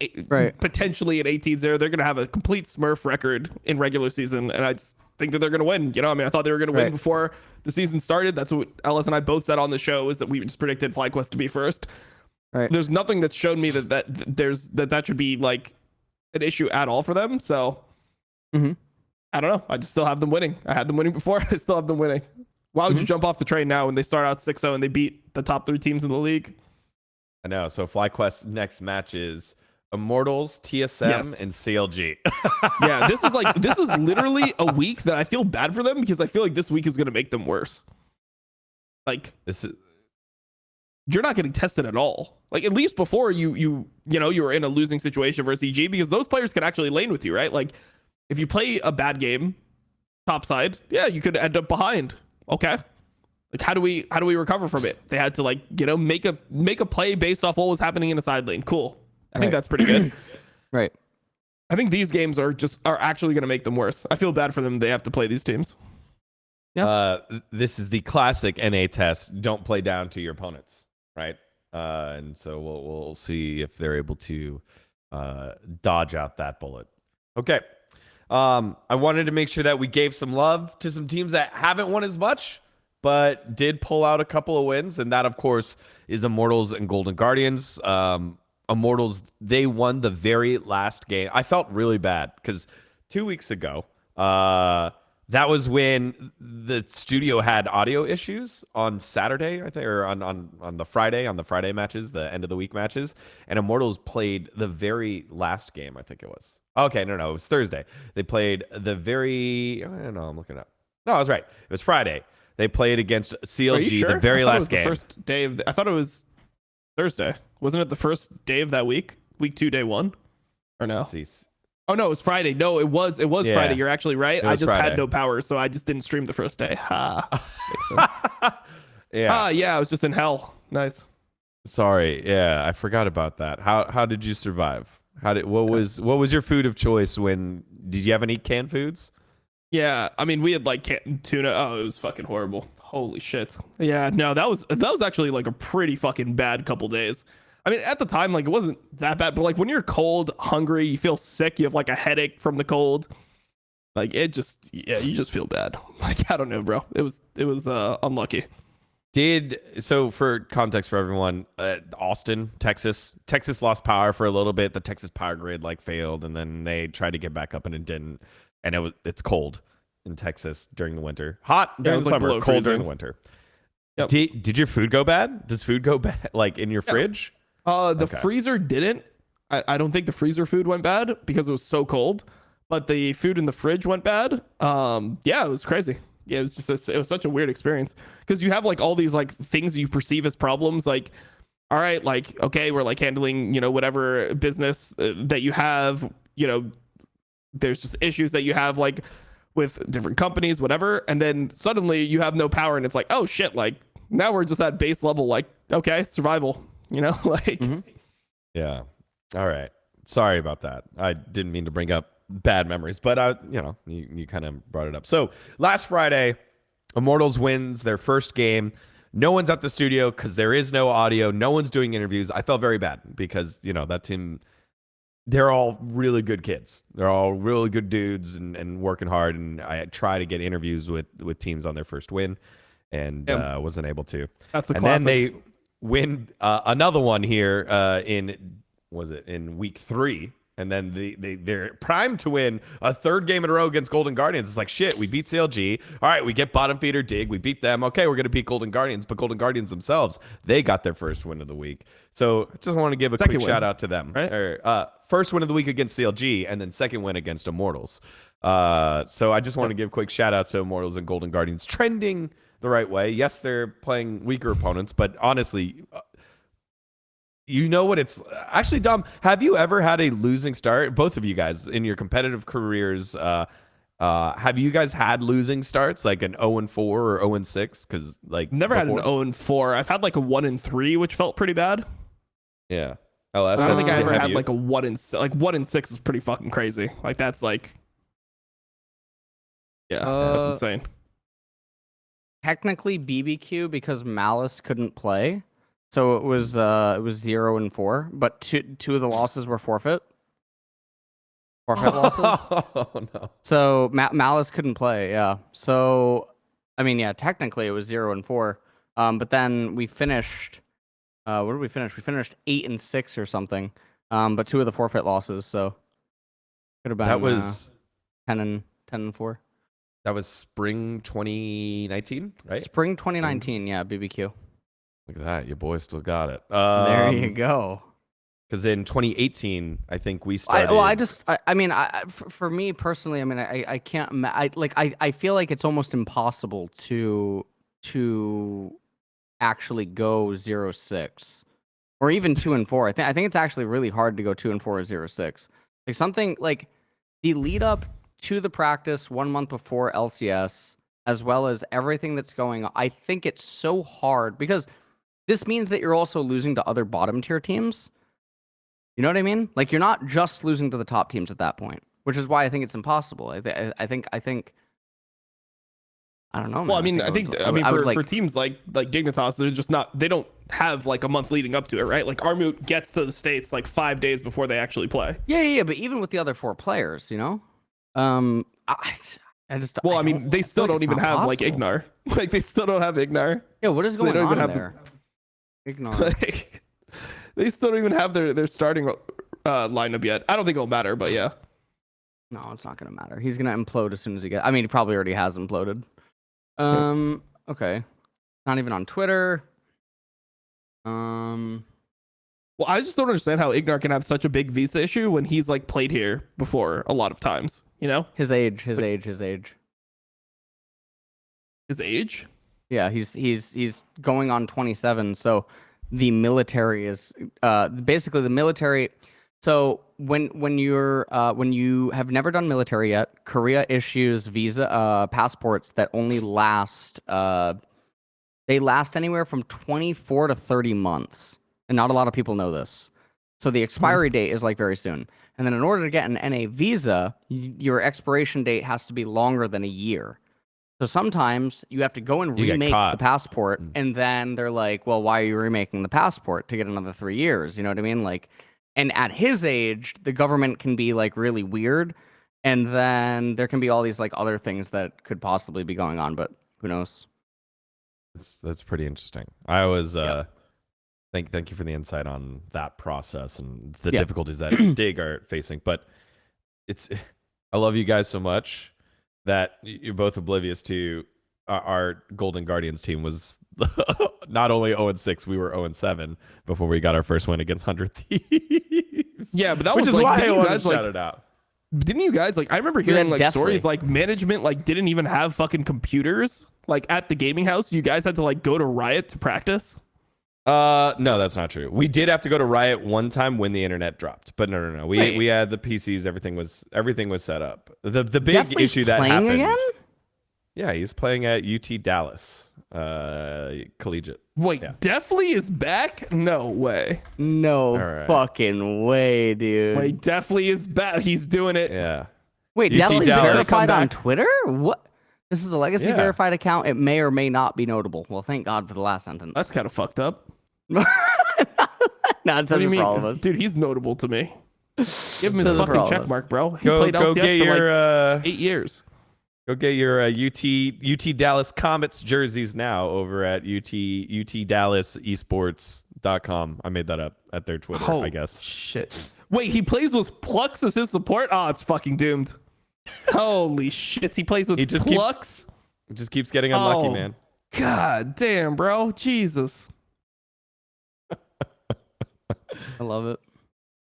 potentially at 18-0. They're going to have a complete Smurf record in regular season. And I just think that they're going to win. You know, I mean, I thought they were going to win before the season started. That's what Ellis and I both said on the show, is that we just predicted FlyQuest to be first. Right. There's nothing that's shown me that should be like an issue at all for them. So I don't know. I just still have them winning. I had them winning before. I still have them winning. Why would you jump off the train now when they start out 6-0 and they beat the top 3 teams in the league? I know. So FlyQuest next match is Immortals, TSM, and CLG. Yeah, this is literally a week that I feel bad for them because I feel like this week is going to make them worse. Like, you're not getting tested at all. Like, at least before you were in a losing situation versus EG, because those players can actually lane with you, right? Like, if you play a bad game topside, yeah, you could end up behind. Okay. Like, how do we recover from it? They had to make a play based off what was happening in a side lane. Cool. I think that's pretty good. Right. I think these games are actually going to make them worse. I feel bad for them. They have to play these teams. Yeah. This is the classic NA test. Don't play down to your opponents, right? And so we'll see if they're able to dodge out that bullet. Okay. I wanted to make sure that we gave some love to some teams that haven't won as much, but did pull out a couple of wins, and that, of course, is Immortals and Golden Guardians. Immortals, they won the very last game. I felt really bad because 2 weeks ago, that was when the studio had audio issues on Saturday, I think, or on the Friday matches, the end of the week matches, and Immortals played the very last game, I think it was. Okay, no, it was Thursday. They played the very, I don't know, I'm looking it up. No, I was right. It was Friday. They played against CLG sure? the very last game. The first day of I thought it was Thursday. Wasn't it the first day of that week? Week 2, day 1? Or no? Let's see. Oh no, it was Friday. No, it was Yeah. Friday. You're actually right. I just Friday. had no power, so I just didn't stream the first day. Ha. Yeah. Yeah, I was just in hell. Nice. Sorry. Yeah, I forgot about that. How did you survive? What was your food of choice did you have any canned foods? Yeah, I mean, we had like canned tuna. Oh, it was fucking horrible. Holy shit. Yeah, no, that was actually like a pretty fucking bad couple days. I mean, at the time, like, it wasn't that bad, but like when you're cold, hungry, you feel sick, you have like a headache from the cold, like you just feel bad. Like, I don't know, bro. It was unlucky. So for context for everyone, Austin, Texas lost power for a little bit. The Texas power grid like failed, and then they tried to get back up and it didn't. And it's cold in Texas during the winter. Hot during the summer, cold during the winter. Yep. Did your food go bad? Does food go bad like in your fridge? The freezer didn't. I don't think the freezer food went bad because it was so cold, but the food in the fridge went bad. Yeah, it was crazy. Yeah, it was just it was such a weird experience because you have like all these like things you perceive as problems. Like, all right, like, okay, we're like handling, whatever business that you have, there's just issues that you have like with different companies, whatever. And then suddenly you have no power and it's like, oh shit, like now we're just at base level, like, okay, survival, like. Mm-hmm. Yeah. All right. Sorry about that. I didn't mean to bring up bad memories, but you kind of brought it up. So last Friday, Immortals wins their first game. No one's at the studio because there is no audio. No one's doing interviews. I felt very bad because, that team, they're all really good kids. They're all really good dudes and working hard. And I try to get interviews with teams on their first win and wasn't able to. That's the and classic. then they win another one here in week 3. And then they're primed to win a third game in a row against Golden Guardians. It's like, shit, we beat CLG. All right, we get bottom feeder Dig. We beat them. Okay, we're going to beat Golden Guardians. But Golden Guardians themselves, they got their first win of the week. So I just want to give a quick shout out to them. Right? First win of the week against CLG, and then second win against Immortals. So I just want to give quick shout outs to Immortals and Golden Guardians trending the right way. Yes, they're playing weaker opponents, but honestly... what it's actually, Dom, have you ever had a losing start? Both of you guys in your competitive careers, have you guys had losing starts like an 0-4 or 0-6? Because like never had an 0-4. I've had like a 1-3, which felt pretty bad. Yeah. LS, I don't think I ever had like a 1-6. Like 1-6 is pretty fucking crazy. Like that's like, that's insane. Technically BBQ because Malice couldn't play. So it was 0-4, but two of the losses were forfeit losses. Oh no! So Malice couldn't play. Yeah. So I mean, yeah, technically it was 0-4. But then we finished. What did we finish? We finished 8-6 or something. But two of the forfeit losses. So could have been that was 10-4. That was spring 2019, right? Spring 2019. Yeah, BBQ. Look at that. Your boy still got it. There you go. Because in 2018, I think we started. For me personally, I mean, I can't. I feel like it's almost impossible to actually go 0-6 or even 2-4. I think it's actually really hard to go 2-4 or 0-6. Like something like the lead up to the practice 1 month before LCS, as well as everything that's going on. I think it's so hard because this means that you're also losing to other bottom tier teams. You know what I mean? Like you're not just losing to the top teams at that point, which is why I think it's impossible. I think I don't know. Man. Well, I think for teams like Dignitas, they're just not. They don't have like a month leading up to it, right? Like Armut gets to the States like 5 days before they actually play. Yeah. But even with the other 4 players, I Well, I mean, they still don't even have like Ignar. Like they still don't have Ignar. Yeah, what is going on there? Ignar. Like, they still don't even have their starting lineup yet. I don't think it'll matter, but yeah. No, it's not gonna matter. He's gonna implode as soon as he gets. I mean, he probably already has imploded. Okay. Not even on Twitter. Well, I just don't understand how Ignar can have such a big visa issue when he's like played here before a lot of times, you know? His age. His age? Yeah, he's going on 27. So the military is basically the military. So when you have never done military yet, Korea issues visa passports that only last they last anywhere from 24 to 30 months. And not a lot of people know this. So the expiry date is like very soon. And then in order to get an NA visa, your expiration date has to be longer than a year. So sometimes you have to go and remake the passport, and then they're like, well, why are you remaking the passport to get another 3 years? You know what I mean? Like, and at his age, the government can be like really weird. And then there can be all these like other things that could possibly be going on, but who knows? That's pretty interesting. I was thank you for the insight on that process and the difficulties that Dig are facing. But I love you guys so much that you're both oblivious to our Golden Guardians team was not only 0-6, we were 0-7 before we got our first win against 100 Thieves. Yeah, but that which was is like, why I wanted to shout it out. Didn't you guys like? I remember hearing like stories like management like didn't even have fucking computers like at the gaming house. You guys had to like go to Riot to practice. No, that's not true. We did have to go to Riot one time when the internet dropped, but no. We had the PCs. Everything was set up. The big issue that happened. Again? Yeah, he's playing at UT Dallas, collegiate. Wait, Deathly is back? No way. No fucking way, dude. Wait, Deathly is back. He's doing it. Yeah. Wait, Deathly's verified on Twitter? What? This is a legacy verified account. It may or may not be notable. Well, thank God for the last sentence. That's kind of fucked up. No, it says it for all of us. Dude, he's notable to me. Give him his fucking check mark, bro. He go played LCS get for your, like 8 years. Go get your UT Dallas Comets jerseys now over at UT Dallas Esports.com. I made that up at their Twitter, I guess. Shit. Wait, he plays with Plux as his support? Oh, it's fucking doomed. Holy shit, he plays with Plux? He just keeps getting unlucky, man. God damn, bro. Jesus. I love it.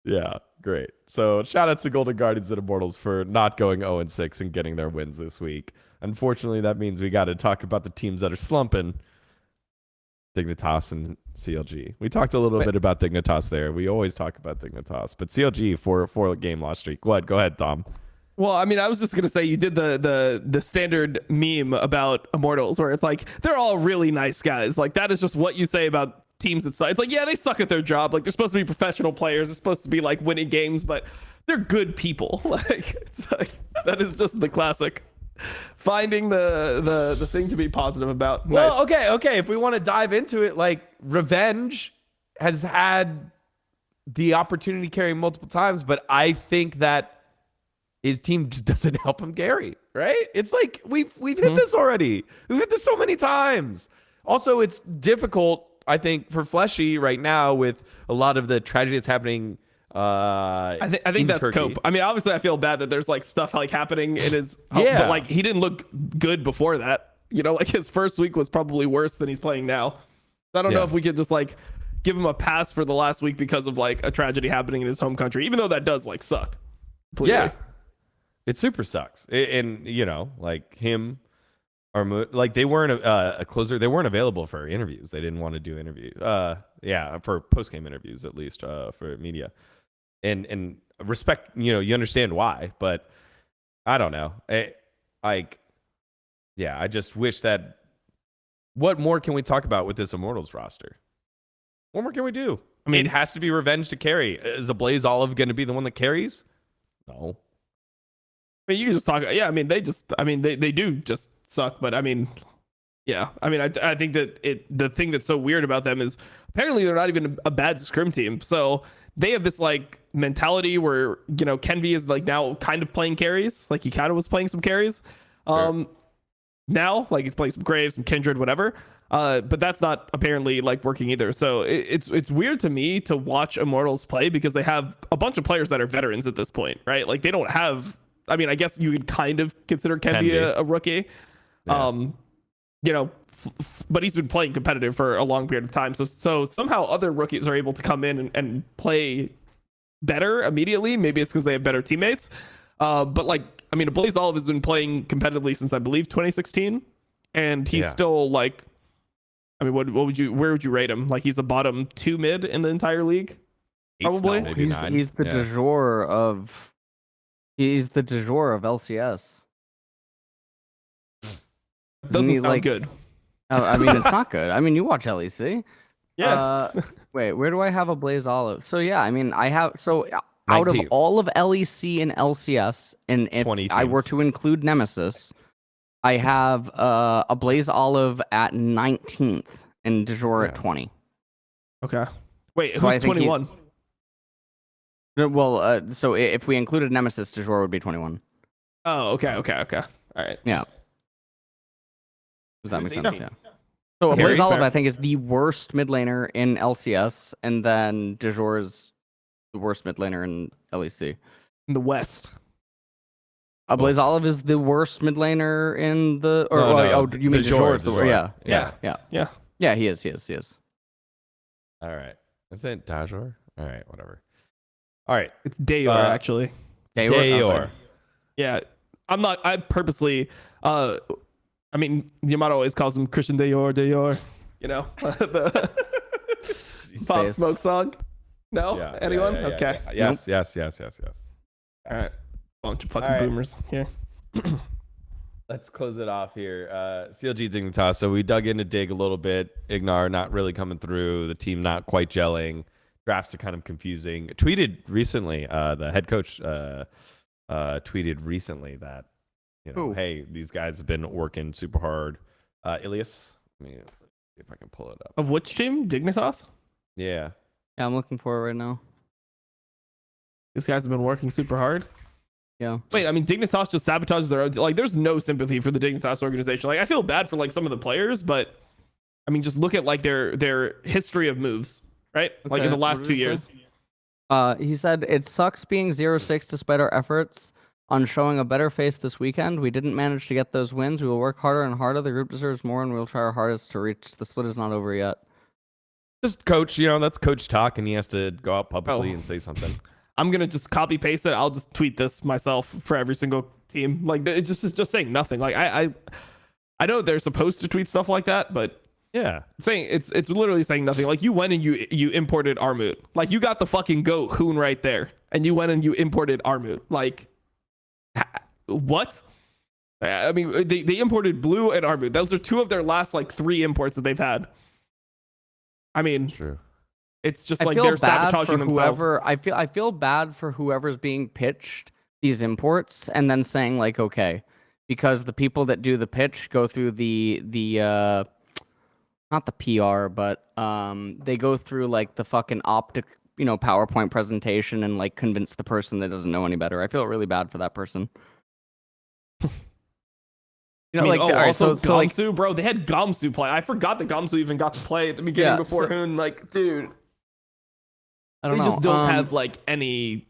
Yeah, great. So shout out to Golden Guardians and Immortals for not going 0-6 and getting their wins this week. Unfortunately, that means we got to talk about the teams that are slumping. Dignitas and CLG. We talked a little bit about Dignitas there. We always talk about Dignitas, but CLG for game loss streak. What? Go ahead, Dom. Well, I mean, I was just gonna say you did the standard meme about Immortals where it's like they're all really nice guys. Like that is just what you say about teams that suck. It's like, yeah, they suck at their job. Like they're supposed to be professional players. They're supposed to be like winning games, but they're good people. Like it's like that is just the classic finding the thing to be positive about. Well, nice. Okay. If we want to dive into it, like Revenge has had the opportunity to carry multiple times, but I think that his team just doesn't help him carry, right? It's like we've hit this already. We've hit this so many times. Also, it's difficult, I think, for Fleshy right now with a lot of the tragedy that's happening. I think that's Turkey. cope. I mean, obviously, I feel bad that there's like stuff like happening in his home, but like he didn't look good before that. You know, like his first week was probably worse than he's playing now. So I don't know if we could just like give him a pass for the last week because of like a tragedy happening in his home country, even though that does like suck. Completely. Yeah, it super sucks. And you know, like him. Or like they weren't a closer. They weren't available for interviews. They didn't want to do interviews. For post game interviews at least for media. And respect. You know, you understand why, but I don't know. I just wish that. What more can we talk about with this Immortals roster? What more can we do? I mean, it has to be Revenge to carry. Is a Blaze Olive going to be the one that carries? No. I mean, you can just talk. Yeah, I mean, they do just suck. But I mean, yeah, I mean, I think that the thing that's so weird about them is apparently they're not even a bad scrim team. So they have this like mentality where, you know, Kenvi is like now kind of playing carries. Like he kind of was playing some carries. Now, like he's playing some Graves, some Kindred, whatever. But that's not apparently like working either. So it's weird to me to watch Immortals play because they have a bunch of players that are veterans at this point, right? Like they don't have. I mean, I guess you could kind of consider Kenby a rookie. Yeah. You know, but he's been playing competitive for a long period of time. So somehow other rookies are able to come in and play better immediately. Maybe it's because they have better teammates. But like, I mean, Blaze Olive has been playing competitively since I believe 2016, and he's still like, I mean, where would you rate him? Like he's a bottom 2 mid in the entire league, probably. Maybe He's the du jour of LCS. Doesn't sound good. I mean, it's not good. I mean, you watch LEC. Yeah. Wait, where do I have a Blaze Olive? So yeah, I mean, I have out of 19th. all of LEC and LCS, and if 20 I were teams. to include Nemesis, I have a Blaze Olive at 19th and du jour at 20. Okay. Wait, So who's I think 21? Well, so if we included Nemesis, du jour would be 21. Oh, okay. All right. Yeah. Does that make Who's sense? 18? Yeah. So Okay, Blaze Olive, fair. I think, is the worst mid laner in LCS, and then du jour is the worst mid laner in LEC. In the West. Blaze Olive is the worst mid laner in the. Or No, you mean du jour? du jour. Yeah. He is. All right. Is it Dajor? All right, whatever. All right. It's Dayor, actually. Dayor. Yeah. I purposely, I mean, Yamato always calls him Christian Dayor, you know, the Pop Face. Smoke song. No? Yeah, Anyone? yeah, Okay. Yes. All right. Bunch of fucking All right. boomers here. Let's close it off here. CLG Dignitas. So we dug into Dig a little bit. Ignar not really coming through. The team not quite gelling. Drafts are kind of confusing. Tweeted recently, the head coach tweeted recently that, you know, hey, these guys have been working super hard. Ilias, let me see if I can pull it up. Of which team? Dignitas? Yeah. Yeah, I'm looking for it right now. These guys have been working super hard. Yeah. Wait, I mean, Dignitas just sabotages their own. Like, there's no sympathy for the Dignitas organization. Like, I feel bad for like some of the players, but I mean, just look at like their history of moves, right? Like in Okay, the last what 2 did he years. say? He said, it sucks being 0-6 despite our efforts on showing a better face this weekend. We didn't manage to get those wins. We will work harder and harder. The group deserves more, and we'll try our hardest to reach. The split is not over yet. Just coach, you know, that's coach talk, and he has to go out publicly and say something. I'm gonna just copy paste it. I'll just tweet this myself for every single team. Like it's just saying nothing. Like I know they're supposed to tweet stuff like that, but Yeah. saying it's literally saying nothing. Like you went and you imported Armut. Like you got the fucking goat Hoon right there, and you went and you imported Armut. Like what? I mean, they imported Blue and Armut. Those are two of their last like 3 imports that they've had. I mean, True. it's just I like feel they're bad sabotaging for themselves. whoever. I feel bad for whoever's being pitched these imports and then saying like, okay, because the people that do the pitch go through the not the PR, but they go through like the fucking PowerPoint presentation and like convince the person that doesn't know any better. I feel really bad for that person. You know, I mean, like, all right, also so like, Gamsu, bro. They had Gamsu play. I forgot that Gamsu even got to play at the beginning Yeah, before so- Hoon. Like, dude, I don't they know. just don't have like any.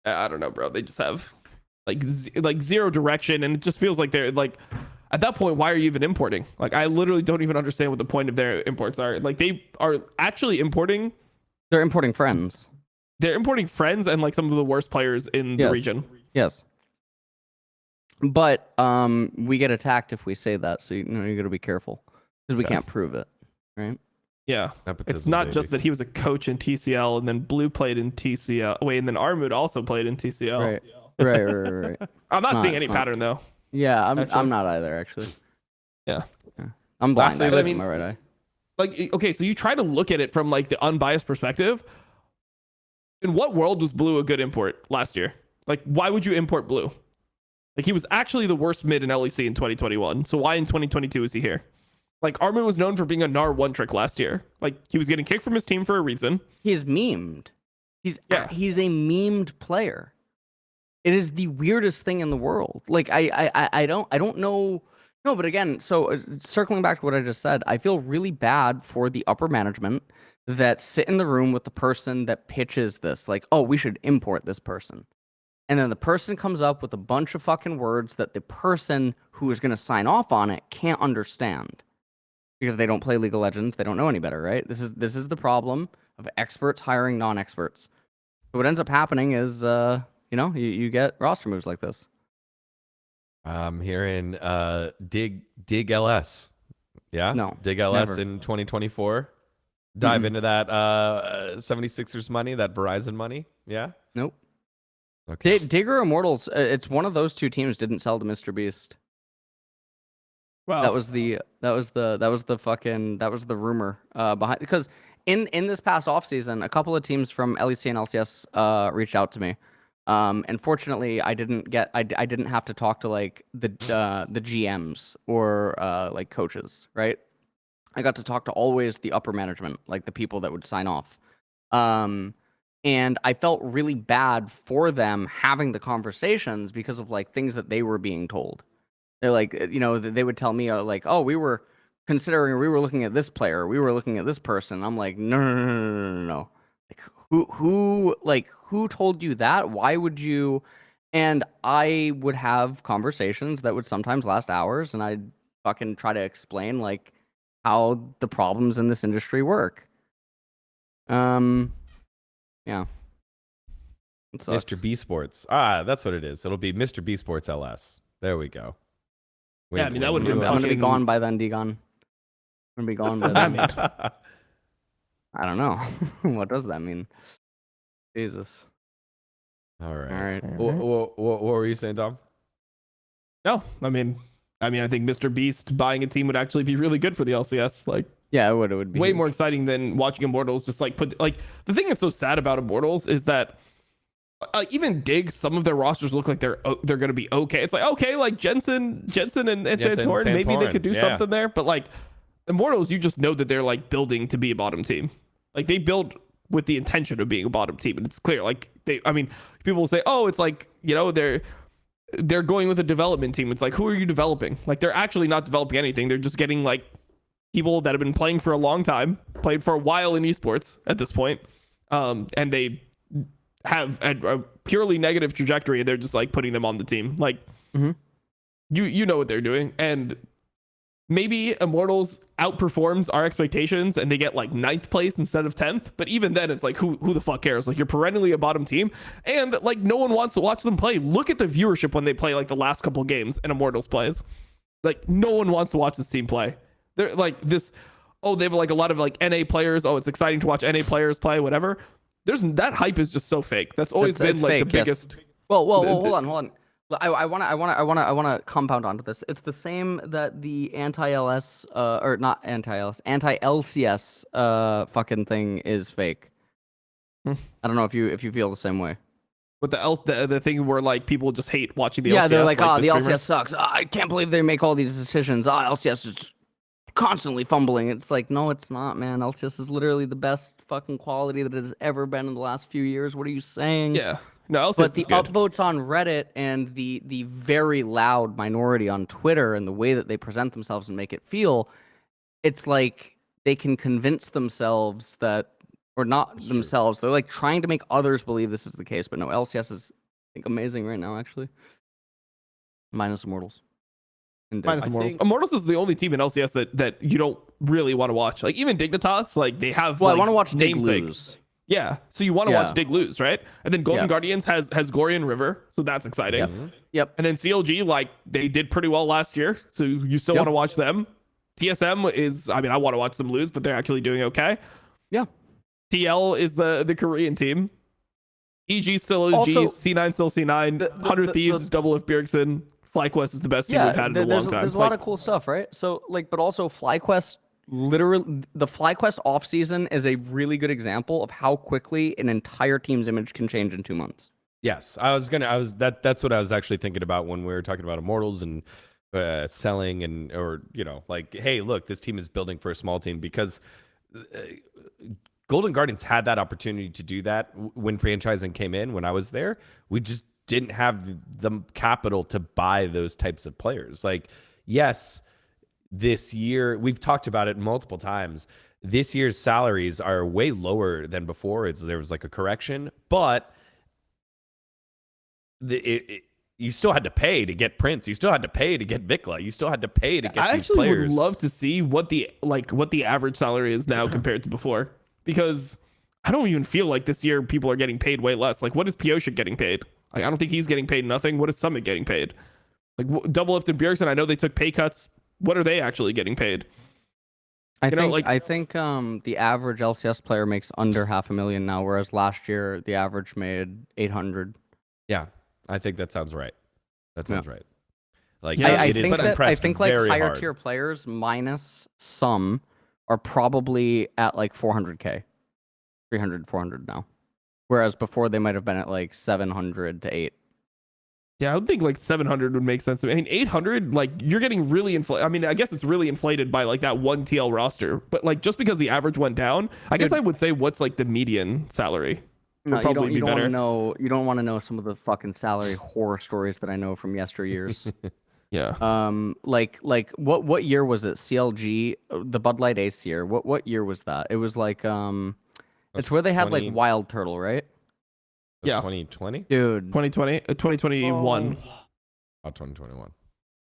I don't know, bro. They just have like zero direction, and it just feels like they're like. At that point, why are you even importing? Like, I literally don't even understand what the point of their imports are. Like, they are actually importing. They're importing friends. They're importing friends and like some of the worst players in the Yes. region. Yes. But we get attacked if we say that, so you know you got to be careful because we Okay. can't prove it, right? Yeah. Nepotism, It's not baby. just that he was a coach in TCL and then Blue played in TCL. Wait, and then Armut also played in TCL. Right. I'm not It's seeing not- any it's not. pattern though. Yeah, I'm Actually. not either actually. Yeah. I'm blind. Lastly, I let's- mean, my right eye. Like, okay, so you try to look at it from like the unbiased perspective. In what world was Blue a good import last year? Like, why would you import Blue? Like, he was actually the worst mid in LEC in 2021. So why in 2022 is he here? Like, Armin was known for being a Gnar one trick last year. Like, he was getting kicked from his team for a reason. He's memed. He's Yeah. he's a memed player. It is the weirdest thing in the world. Like I don't know. No, but again, so circling back to what I just said, I feel really bad for the upper management that sit in the room with the person that pitches this. Like, oh, we should import this person. And then the person comes up with a bunch of fucking words that the person who is going to sign off on it can't understand because they don't play League of Legends. They don't know any better, right? This is the problem of experts hiring non-experts. So what ends up happening is, you get roster moves like this. I'm hearing Dig LS. Yeah? No, Dig LS never. in 2024. Dive into that 76ers money, that Verizon money. Yeah? Nope. Okay. Digger Immortals, it's one of those two teams didn't sell to Mr. Beast. Wow. That was the rumor behind, because in this past offseason, a couple of teams from LEC and LCS reached out to me. And fortunately, I didn't have to talk to like the GMs or like coaches, right? I got to talk to always the upper management, like the people that would sign off. And I felt really bad for them having the conversations because of like things that they were being told. They're like, they would tell me like, oh, we were looking at this player, we were looking at this person. I'm like, no. Like who told you that? Why would you? And I would have conversations that would sometimes last hours, and I'd fucking try to explain like how the problems in this industry work. Yeah. Mr. B Sports. That's what it is. It'll be Mr. B Sports LS. There we go. Yeah, I mean, that would be I'm gonna be gone by then, Digon. I'm gonna be gone by then. I don't know. What does that mean? Jesus. All right. All right. What were you saying, Dom? No, I mean, I think Mr. Beast buying a team would actually be really good for the LCS. Like, yeah, it would be way huge. more exciting than watching Immortals just like put like the thing that's so sad about Immortals is that even Dig, some of their rosters look like they're going to be okay. It's like, okay, like Jensen and Santorin, maybe they could do something there, but like Immortals, you just know that they're like building to be a bottom team. Like they build with the intention of being a bottom team, and it's clear. Like people will say, oh, it's like, they're going with a development team. It's like, who are you developing? Like they're actually not developing anything. They're just getting like people that have been playing for a long time, played for a while in esports at this point, and they have a purely negative trajectory. They're just like putting them on the team. Like, you know what they're doing, and maybe Immortals outperforms our expectations and they get like 9th place instead of 10th. But even then, it's like, who the fuck cares? Like, you're perennially a bottom team, and like no one wants to watch them play. Look at the viewership when they play like the last couple games and Immortals plays. Like, no one wants to watch this team play. They're like this. Oh, they have like a lot of like NA players. Oh, it's exciting to watch NA players play. Whatever. That hype is just so fake. That's always been like fake, the biggest. Yes. Well, hold on. I want to compound onto this. It's the same that the anti-LS or not anti-LS, anti-LCS fucking thing is fake. I don't know if you feel the same way. With the thing where like people just hate watching the LCS. Yeah, they're like, the the streamers. LCS sucks. I can't believe they make all these decisions. LCS is constantly fumbling. It's like, no, it's not, man. LCS is literally the best fucking quality that it has ever been in the last few years. What are you saying? Yeah. No, LCS but the is good. upvotes on Reddit and the very loud minority on Twitter and the way that they present themselves and make it feel, it's like they can convince themselves that, or not themselves, they're like trying to make others believe this is the case. But no, LCS is, I think, amazing right now, actually. Minus Immortals. Minus Immortals. Immortals is the only team in LCS that you don't really want to watch. Like even Dignitas, like they have. Well, like, I want to watch Dig namesake. lose. Yeah, so you want to watch Dig lose, right? And then Golden Guardians has Gorian River, so that's exciting. Yep. And then CLG, like they did pretty well last year, so you still want to watch them. TSM is, I want to watch them lose, but they're actually doing okay. Yeah. TL is the Korean team. EG still EG, C9 still C9. 100 Thieves, Double F Bjergsen. FlyQuest is the best team we've had in a long time. There's a lot of cool stuff, right? So like, but also FlyQuest. Literally, the FlyQuest offseason is a really good example of how quickly an entire team's image can change in 2 months. Yes, that's what I was actually thinking about when we were talking about Immortals and selling or like, hey, look, this team is building for a small team, because Golden Guardians had that opportunity to do that when franchising came in. When I was there, we just didn't have the capital to buy those types of players. Like, yes, this year, we've talked about it multiple times. This year's salaries are way lower than before. There was like a correction, but you still had to pay to get Prince. You still had to pay to get Vikla. You still had to pay to get these players. I actually would love to see what the average salary is now compared to before, because I don't even feel like this year people are getting paid way less. Like, what is Piosha getting paid? Like, I don't think he's getting paid nothing. What is Summit getting paid? Like, Doublelift and Bjergsen, I know they took pay cuts. What are they actually getting paid? I think the average LCS player makes under $500,000 now, whereas last year the average made 800. Yeah, I think that sounds right. That sounds right. Like, I it is compressed think like very higher hard. tier players minus some are probably at like 400K, 300, 400 now, whereas before they might have been at like 700 to 8. Yeah, I would think like 700 would make sense to me. I mean, 800, like, you're getting really inflated. I mean, I guess it's really inflated by like that one TL roster, but like just because the average went down, I guess I would say what's like the median salary. No, you don't want to know. You don't want to know some of the fucking salary horror stories that I know from yesteryears. Yeah. Like what year was it? CLG, the Bud Light Ace year. What year was that? It was like it's where they had like Wild Turtle, right? Yeah. 2020? Dude. 2020, 2021. Oh, 2021.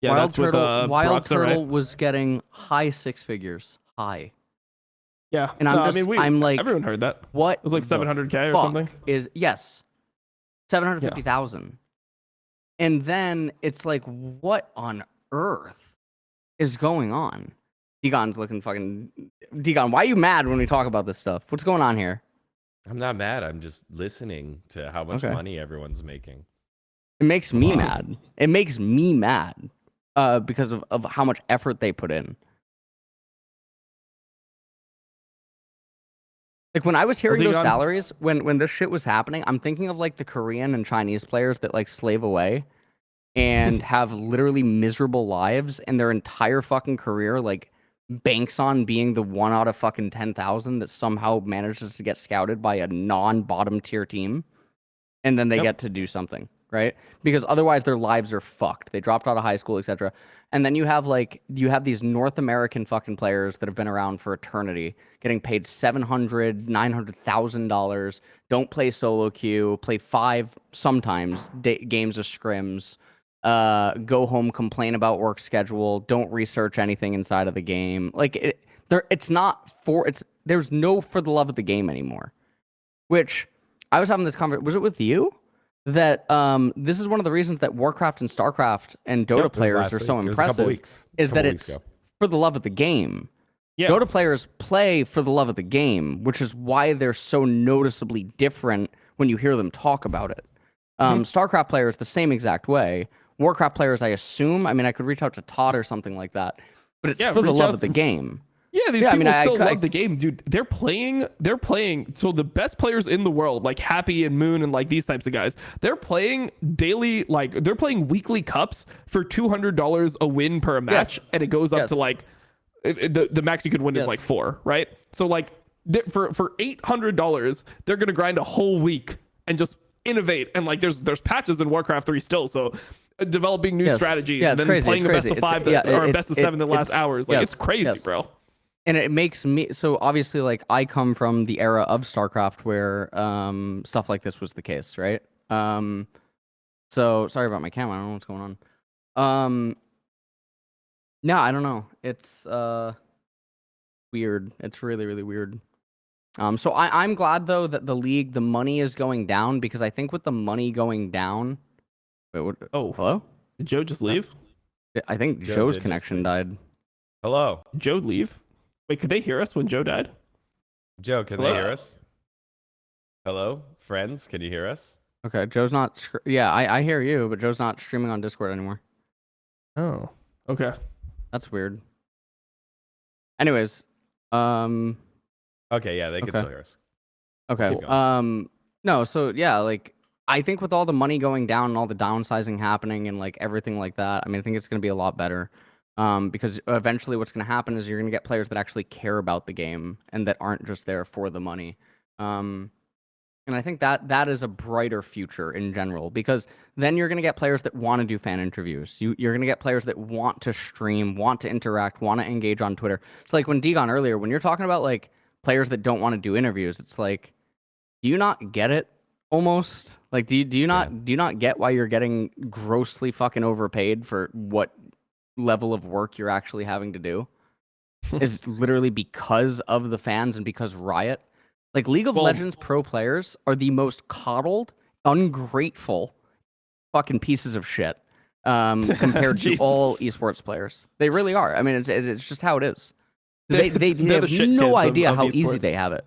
Yeah, Wild that's Turtle, with Wild Broxa, Turtle right? was getting high six figures. High. Yeah. And I'm like, everyone heard that. What? It was like the 700K or fuck something. Is yes. 750,000. And then it's like, what on earth is going on? Degon's looking fucking Degon, why are you mad when we talk about this stuff? What's going on here? I'm not mad. I'm just listening to how much money everyone's making. It makes me mad. It makes me mad because of how much effort they put in. Like, when I was hearing those salaries, when this shit was happening, I'm thinking of like the Korean and Chinese players that like slave away and have literally miserable lives, and their entire fucking career like banks on being the 1 out of fucking 10,000 that somehow manages to get scouted by a non-bottom tier team, and then they get to do something, right? Because otherwise their lives are fucked. They dropped out of high school, etc. And then you have these North American fucking players that have been around for eternity, getting paid $700,000, $900,000, don't play solo queue, play 5 sometimes games of scrims, go home, complain about work schedule, don't research anything inside of the game. Like, there's no for the love of the game anymore. Which I was having this conversation. Was it with you? That this is one of the reasons that Warcraft and Starcraft and Dota players are so impressive. Is that it's for the love of the game. Yeah. Dota players play for the love of the game, which is why they're so noticeably different when you hear them talk about it. Starcraft players the same exact way. Warcraft players, I assume. I mean, I could reach out to Todd or something like that, but it's for the love of the game. Yeah, these people still love the game, dude. They're playing. So the best players in the world, like Happy and Moon and like these types of guys, they're playing daily, like they're playing weekly cups for $200 a win per match, and it goes up to like the max you could win is like 4, right? So like for $800, they're gonna grind a whole week and just innovate. And like there's patches in Warcraft 3 still, so developing new strategies and then playing a best of 5 or a best of 7 that last hours. Like it's crazy, bro. And it makes me so obviously like I come from the era of StarCraft where stuff like this was the case, right? So sorry about my camera. I don't know what's going on. No, I don't know. It's weird. It's really, really weird. So I'm glad though that the money is going down, because I think with the money going down. Wait, what? Oh, hello? Did Joe just leave? I think Joe's connection died. Hello. Joe leave? Wait, could they hear us when Joe died? Joe, can they hear us? Hello, friends, can you hear us? Okay, Joe's not. I hear you, but Joe's not streaming on Discord anymore. Oh, okay. That's weird. Anyways, Okay, yeah, they can still hear us. Okay. No, so yeah, like I think with all the money going down and all the downsizing happening and like everything like that, I mean, I think it's going to be a lot better. Because eventually what's going to happen is you're going to get players that actually care about the game and that aren't just there for the money. And I think that is a brighter future in general, because then you're going to get players that want to do fan interviews. You're going to get players that want to stream, want to interact, want to engage on Twitter. It's like when Degon earlier, when you're talking about like players that don't want to do interviews, it's like, do you not get it? Almost like, do you not get why you're getting grossly fucking overpaid for what level of work you're actually having to do? Is literally because of the fans and because Riot. Like, League of Legends pro players are the most coddled, ungrateful fucking pieces of shit compared to all esports players. They really are. I mean, it's just how it is. They have no idea how easy they have it.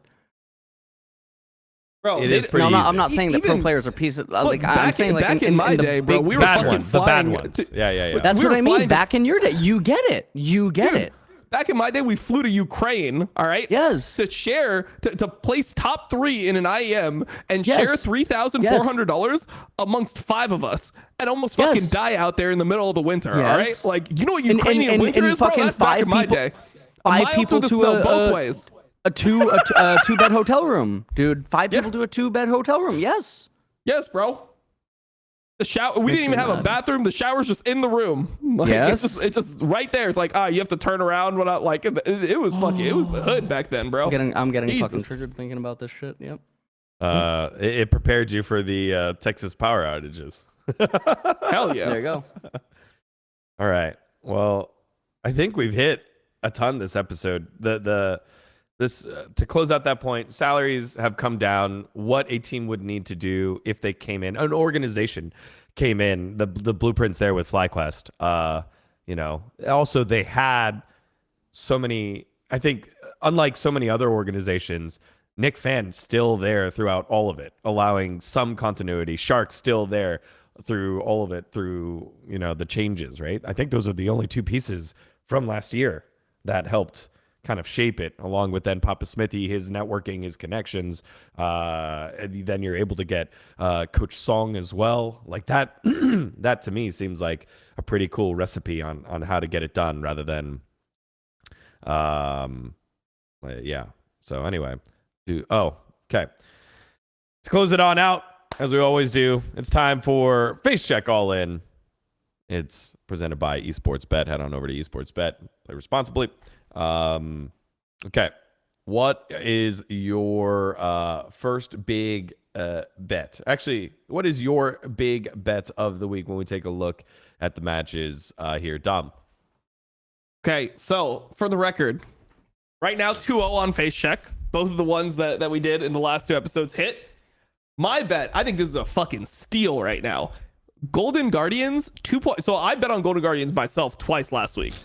Bro, it is pretty easy. I'm not saying that pro players are pieces. Like, I'm saying, like, back in my day, bro, we were fucking the bad ones. Yeah. That's what I mean. Back in your day, you get it. You get it. Back in my day, we flew to Ukraine, all right? Yes. To place top 3 in an IEM and share $3,400 amongst 5 of us and almost fucking die out there in the middle of the winter, all right? Like, you know what Ukrainian winter is, bro? That's back in my day. 5 people to both ways. A two-bed hotel room, dude. 5 people to a 2-bed hotel room. Yes. Yes, bro. The shower. We didn't even have a bathroom. The shower's just in the room. Like, yes. It's just right there. It's like, you have to turn around. It was fucking. It was the hood back then, bro. I'm getting fucking triggered thinking about this shit. Yep. It prepared you for the Texas power outages. Hell yeah. There you go. All right. Well, I think we've hit a ton this episode. This to close out that point, salaries have come down. What a team would need to do if they came in, an organization came in, the blueprints there with FlyQuest. Also they had so many, I think, unlike so many other organizations, Nick Fan still there throughout all of it, allowing some continuity. Shark still there through all of it, through, the changes, right? I think those are the only 2 pieces from last year that helped kind of shape it, along with then Papa Smithy, his networking, his connections. And then you're able to get Coach Song as well. Like that, that to me seems like a pretty cool recipe on how to get it done, rather than, yeah. So anyway, okay. Let's close it on out, as we always do. It's time for Facecheck All In. It's presented by Esports Bet. Head on over to Esports Bet. Play responsibly. Okay. What is your first big bet? Actually, what is your big bet of the week when we take a look at the matches here? Dom. Okay, so for the record, right now 2-0 on Facecheck. Both of the ones that we did in the last 2 episodes hit. My bet, I think this is a fucking steal right now. Golden Guardians, 2 points. So I bet on Golden Guardians myself twice last week.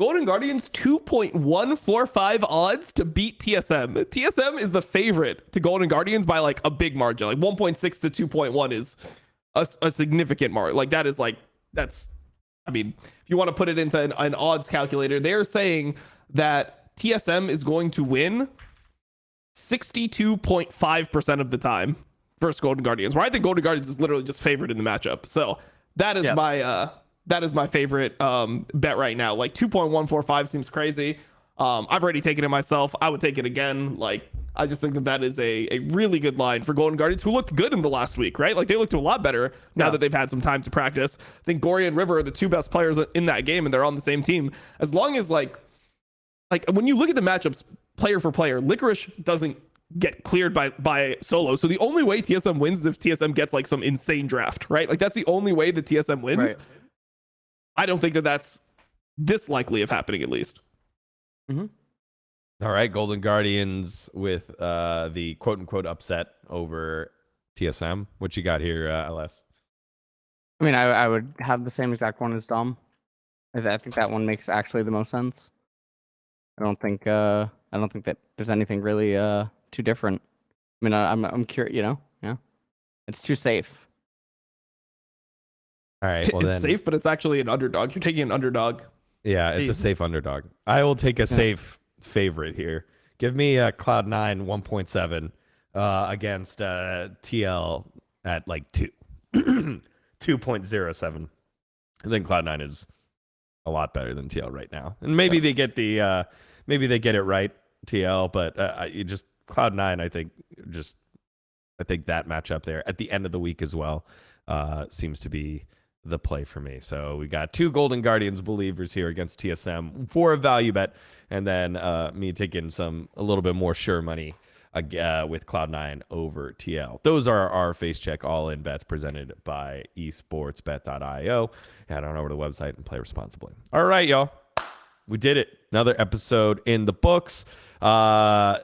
Golden Guardians 2.145 odds to beat TSM. TSM is the favorite to Golden Guardians by like a big margin. Like 1.6 to 2.1 is a significant mark. Like that's, I mean, if you want to put it into an odds calculator, they're saying that TSM is going to win 62.5% of the time versus Golden Guardians, where I think Golden Guardians is literally just favored in the matchup. So that is my favorite bet right now. Like 2.145 seems crazy. I've already taken it myself. I would take it again. Like, I just think that is a really good line for Golden Guardians, who looked good in the last week, right? Like, they looked a lot better now that they've had some time to practice. I think Gory and River are the 2 best players in that game, and they're on the same team. As long as like when you look at the matchups player for player, Licorice doesn't get cleared by solo. So the only way TSM wins is if TSM gets like some insane draft, right? Like, that's the only way that TSM wins. Right. I don't think that that's this likely of happening, at least. Mm-hmm. All right, Golden Guardians with the quote-unquote upset over TSM. What you got here, LS? I mean, I would have the same exact one as Dom. I think that one makes actually the most sense. I don't think that there's anything really too different. I mean, I'm curious, yeah. It's too safe. All right, well, it's safe, but it's actually an underdog. You're taking an underdog. Yeah, it's a safe underdog. I will take a safe favorite here. Give me Cloud9 1.7 against TL at like 2.07. I think Cloud9 is a lot better than TL right now, and maybe they get it right, TL, but you just Cloud9, I think, just I think that matchup there at the end of the week as well seems to be the play for me. So we got 2 Golden Guardians believers here against TSM for a value bet, and then me taking a little bit more sure money with Cloud9 over TL. Those are our Facecheck all-in bets presented by Esportsbet.io. Head on over to the website and play responsibly. All right, y'all. We did it. Another episode in the books.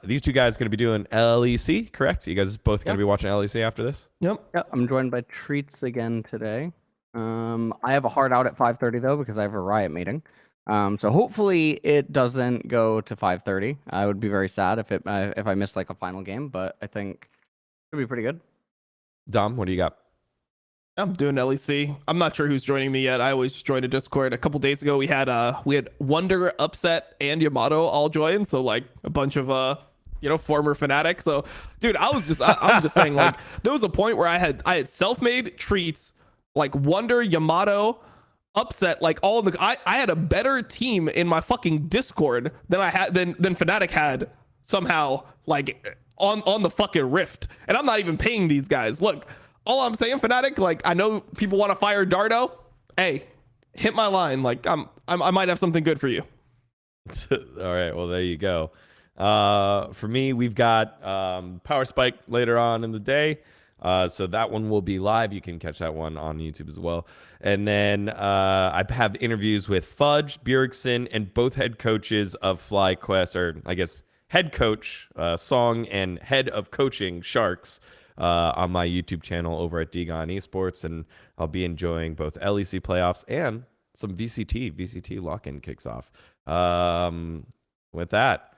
These 2 guys going to be doing LEC, correct? You guys both going to be watching LEC after this? Yep. Yeah, I'm joined by Treats again today. I have a hard out at 5:30 though because I have a Riot meeting. So hopefully it doesn't go to 5:30. I would be very sad if I miss like a final game, but I think it'll be pretty good. Dom, what do you got? I'm doing LEC. I'm not sure who's joining me yet. I always join a Discord. A couple days ago, we had Wonder, Upset, and Yamato all join. So like a bunch of former Fnatic. So dude, I'm just saying, like, there was a point where I had self-made Treats, like Wonder, Yamato, Upset, like all of the I had a better team in my fucking Discord than Fnatic had somehow, like on the fucking Rift. And I'm not even paying these guys. Look, all I'm saying, Fnatic, like, I know people want to fire Dardo. Hey, hit my line. Like, I might have something good for you. All right, well, there you go. For me, we've got Power Spike later on in the day. So that one will be live. You can catch that one on YouTube as well. And then I have interviews with Fudge, Bjergsen, and both head coaches of FlyQuest, or I guess head coach, Song, and head of coaching, Sharks, on my YouTube channel over at Digon Esports. And I'll be enjoying both LEC playoffs and some VCT. VCT lock-in kicks off. With that,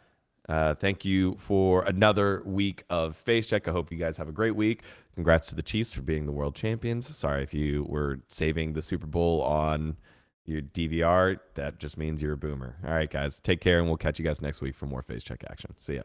thank you for another week of Facecheck. I hope you guys have a great week. Congrats to the Chiefs for being the world champions. Sorry if you were saving the Super Bowl on your DVR. That just means you're a boomer. All right, guys, take care, and we'll catch you guys next week for more Facecheck action. See ya.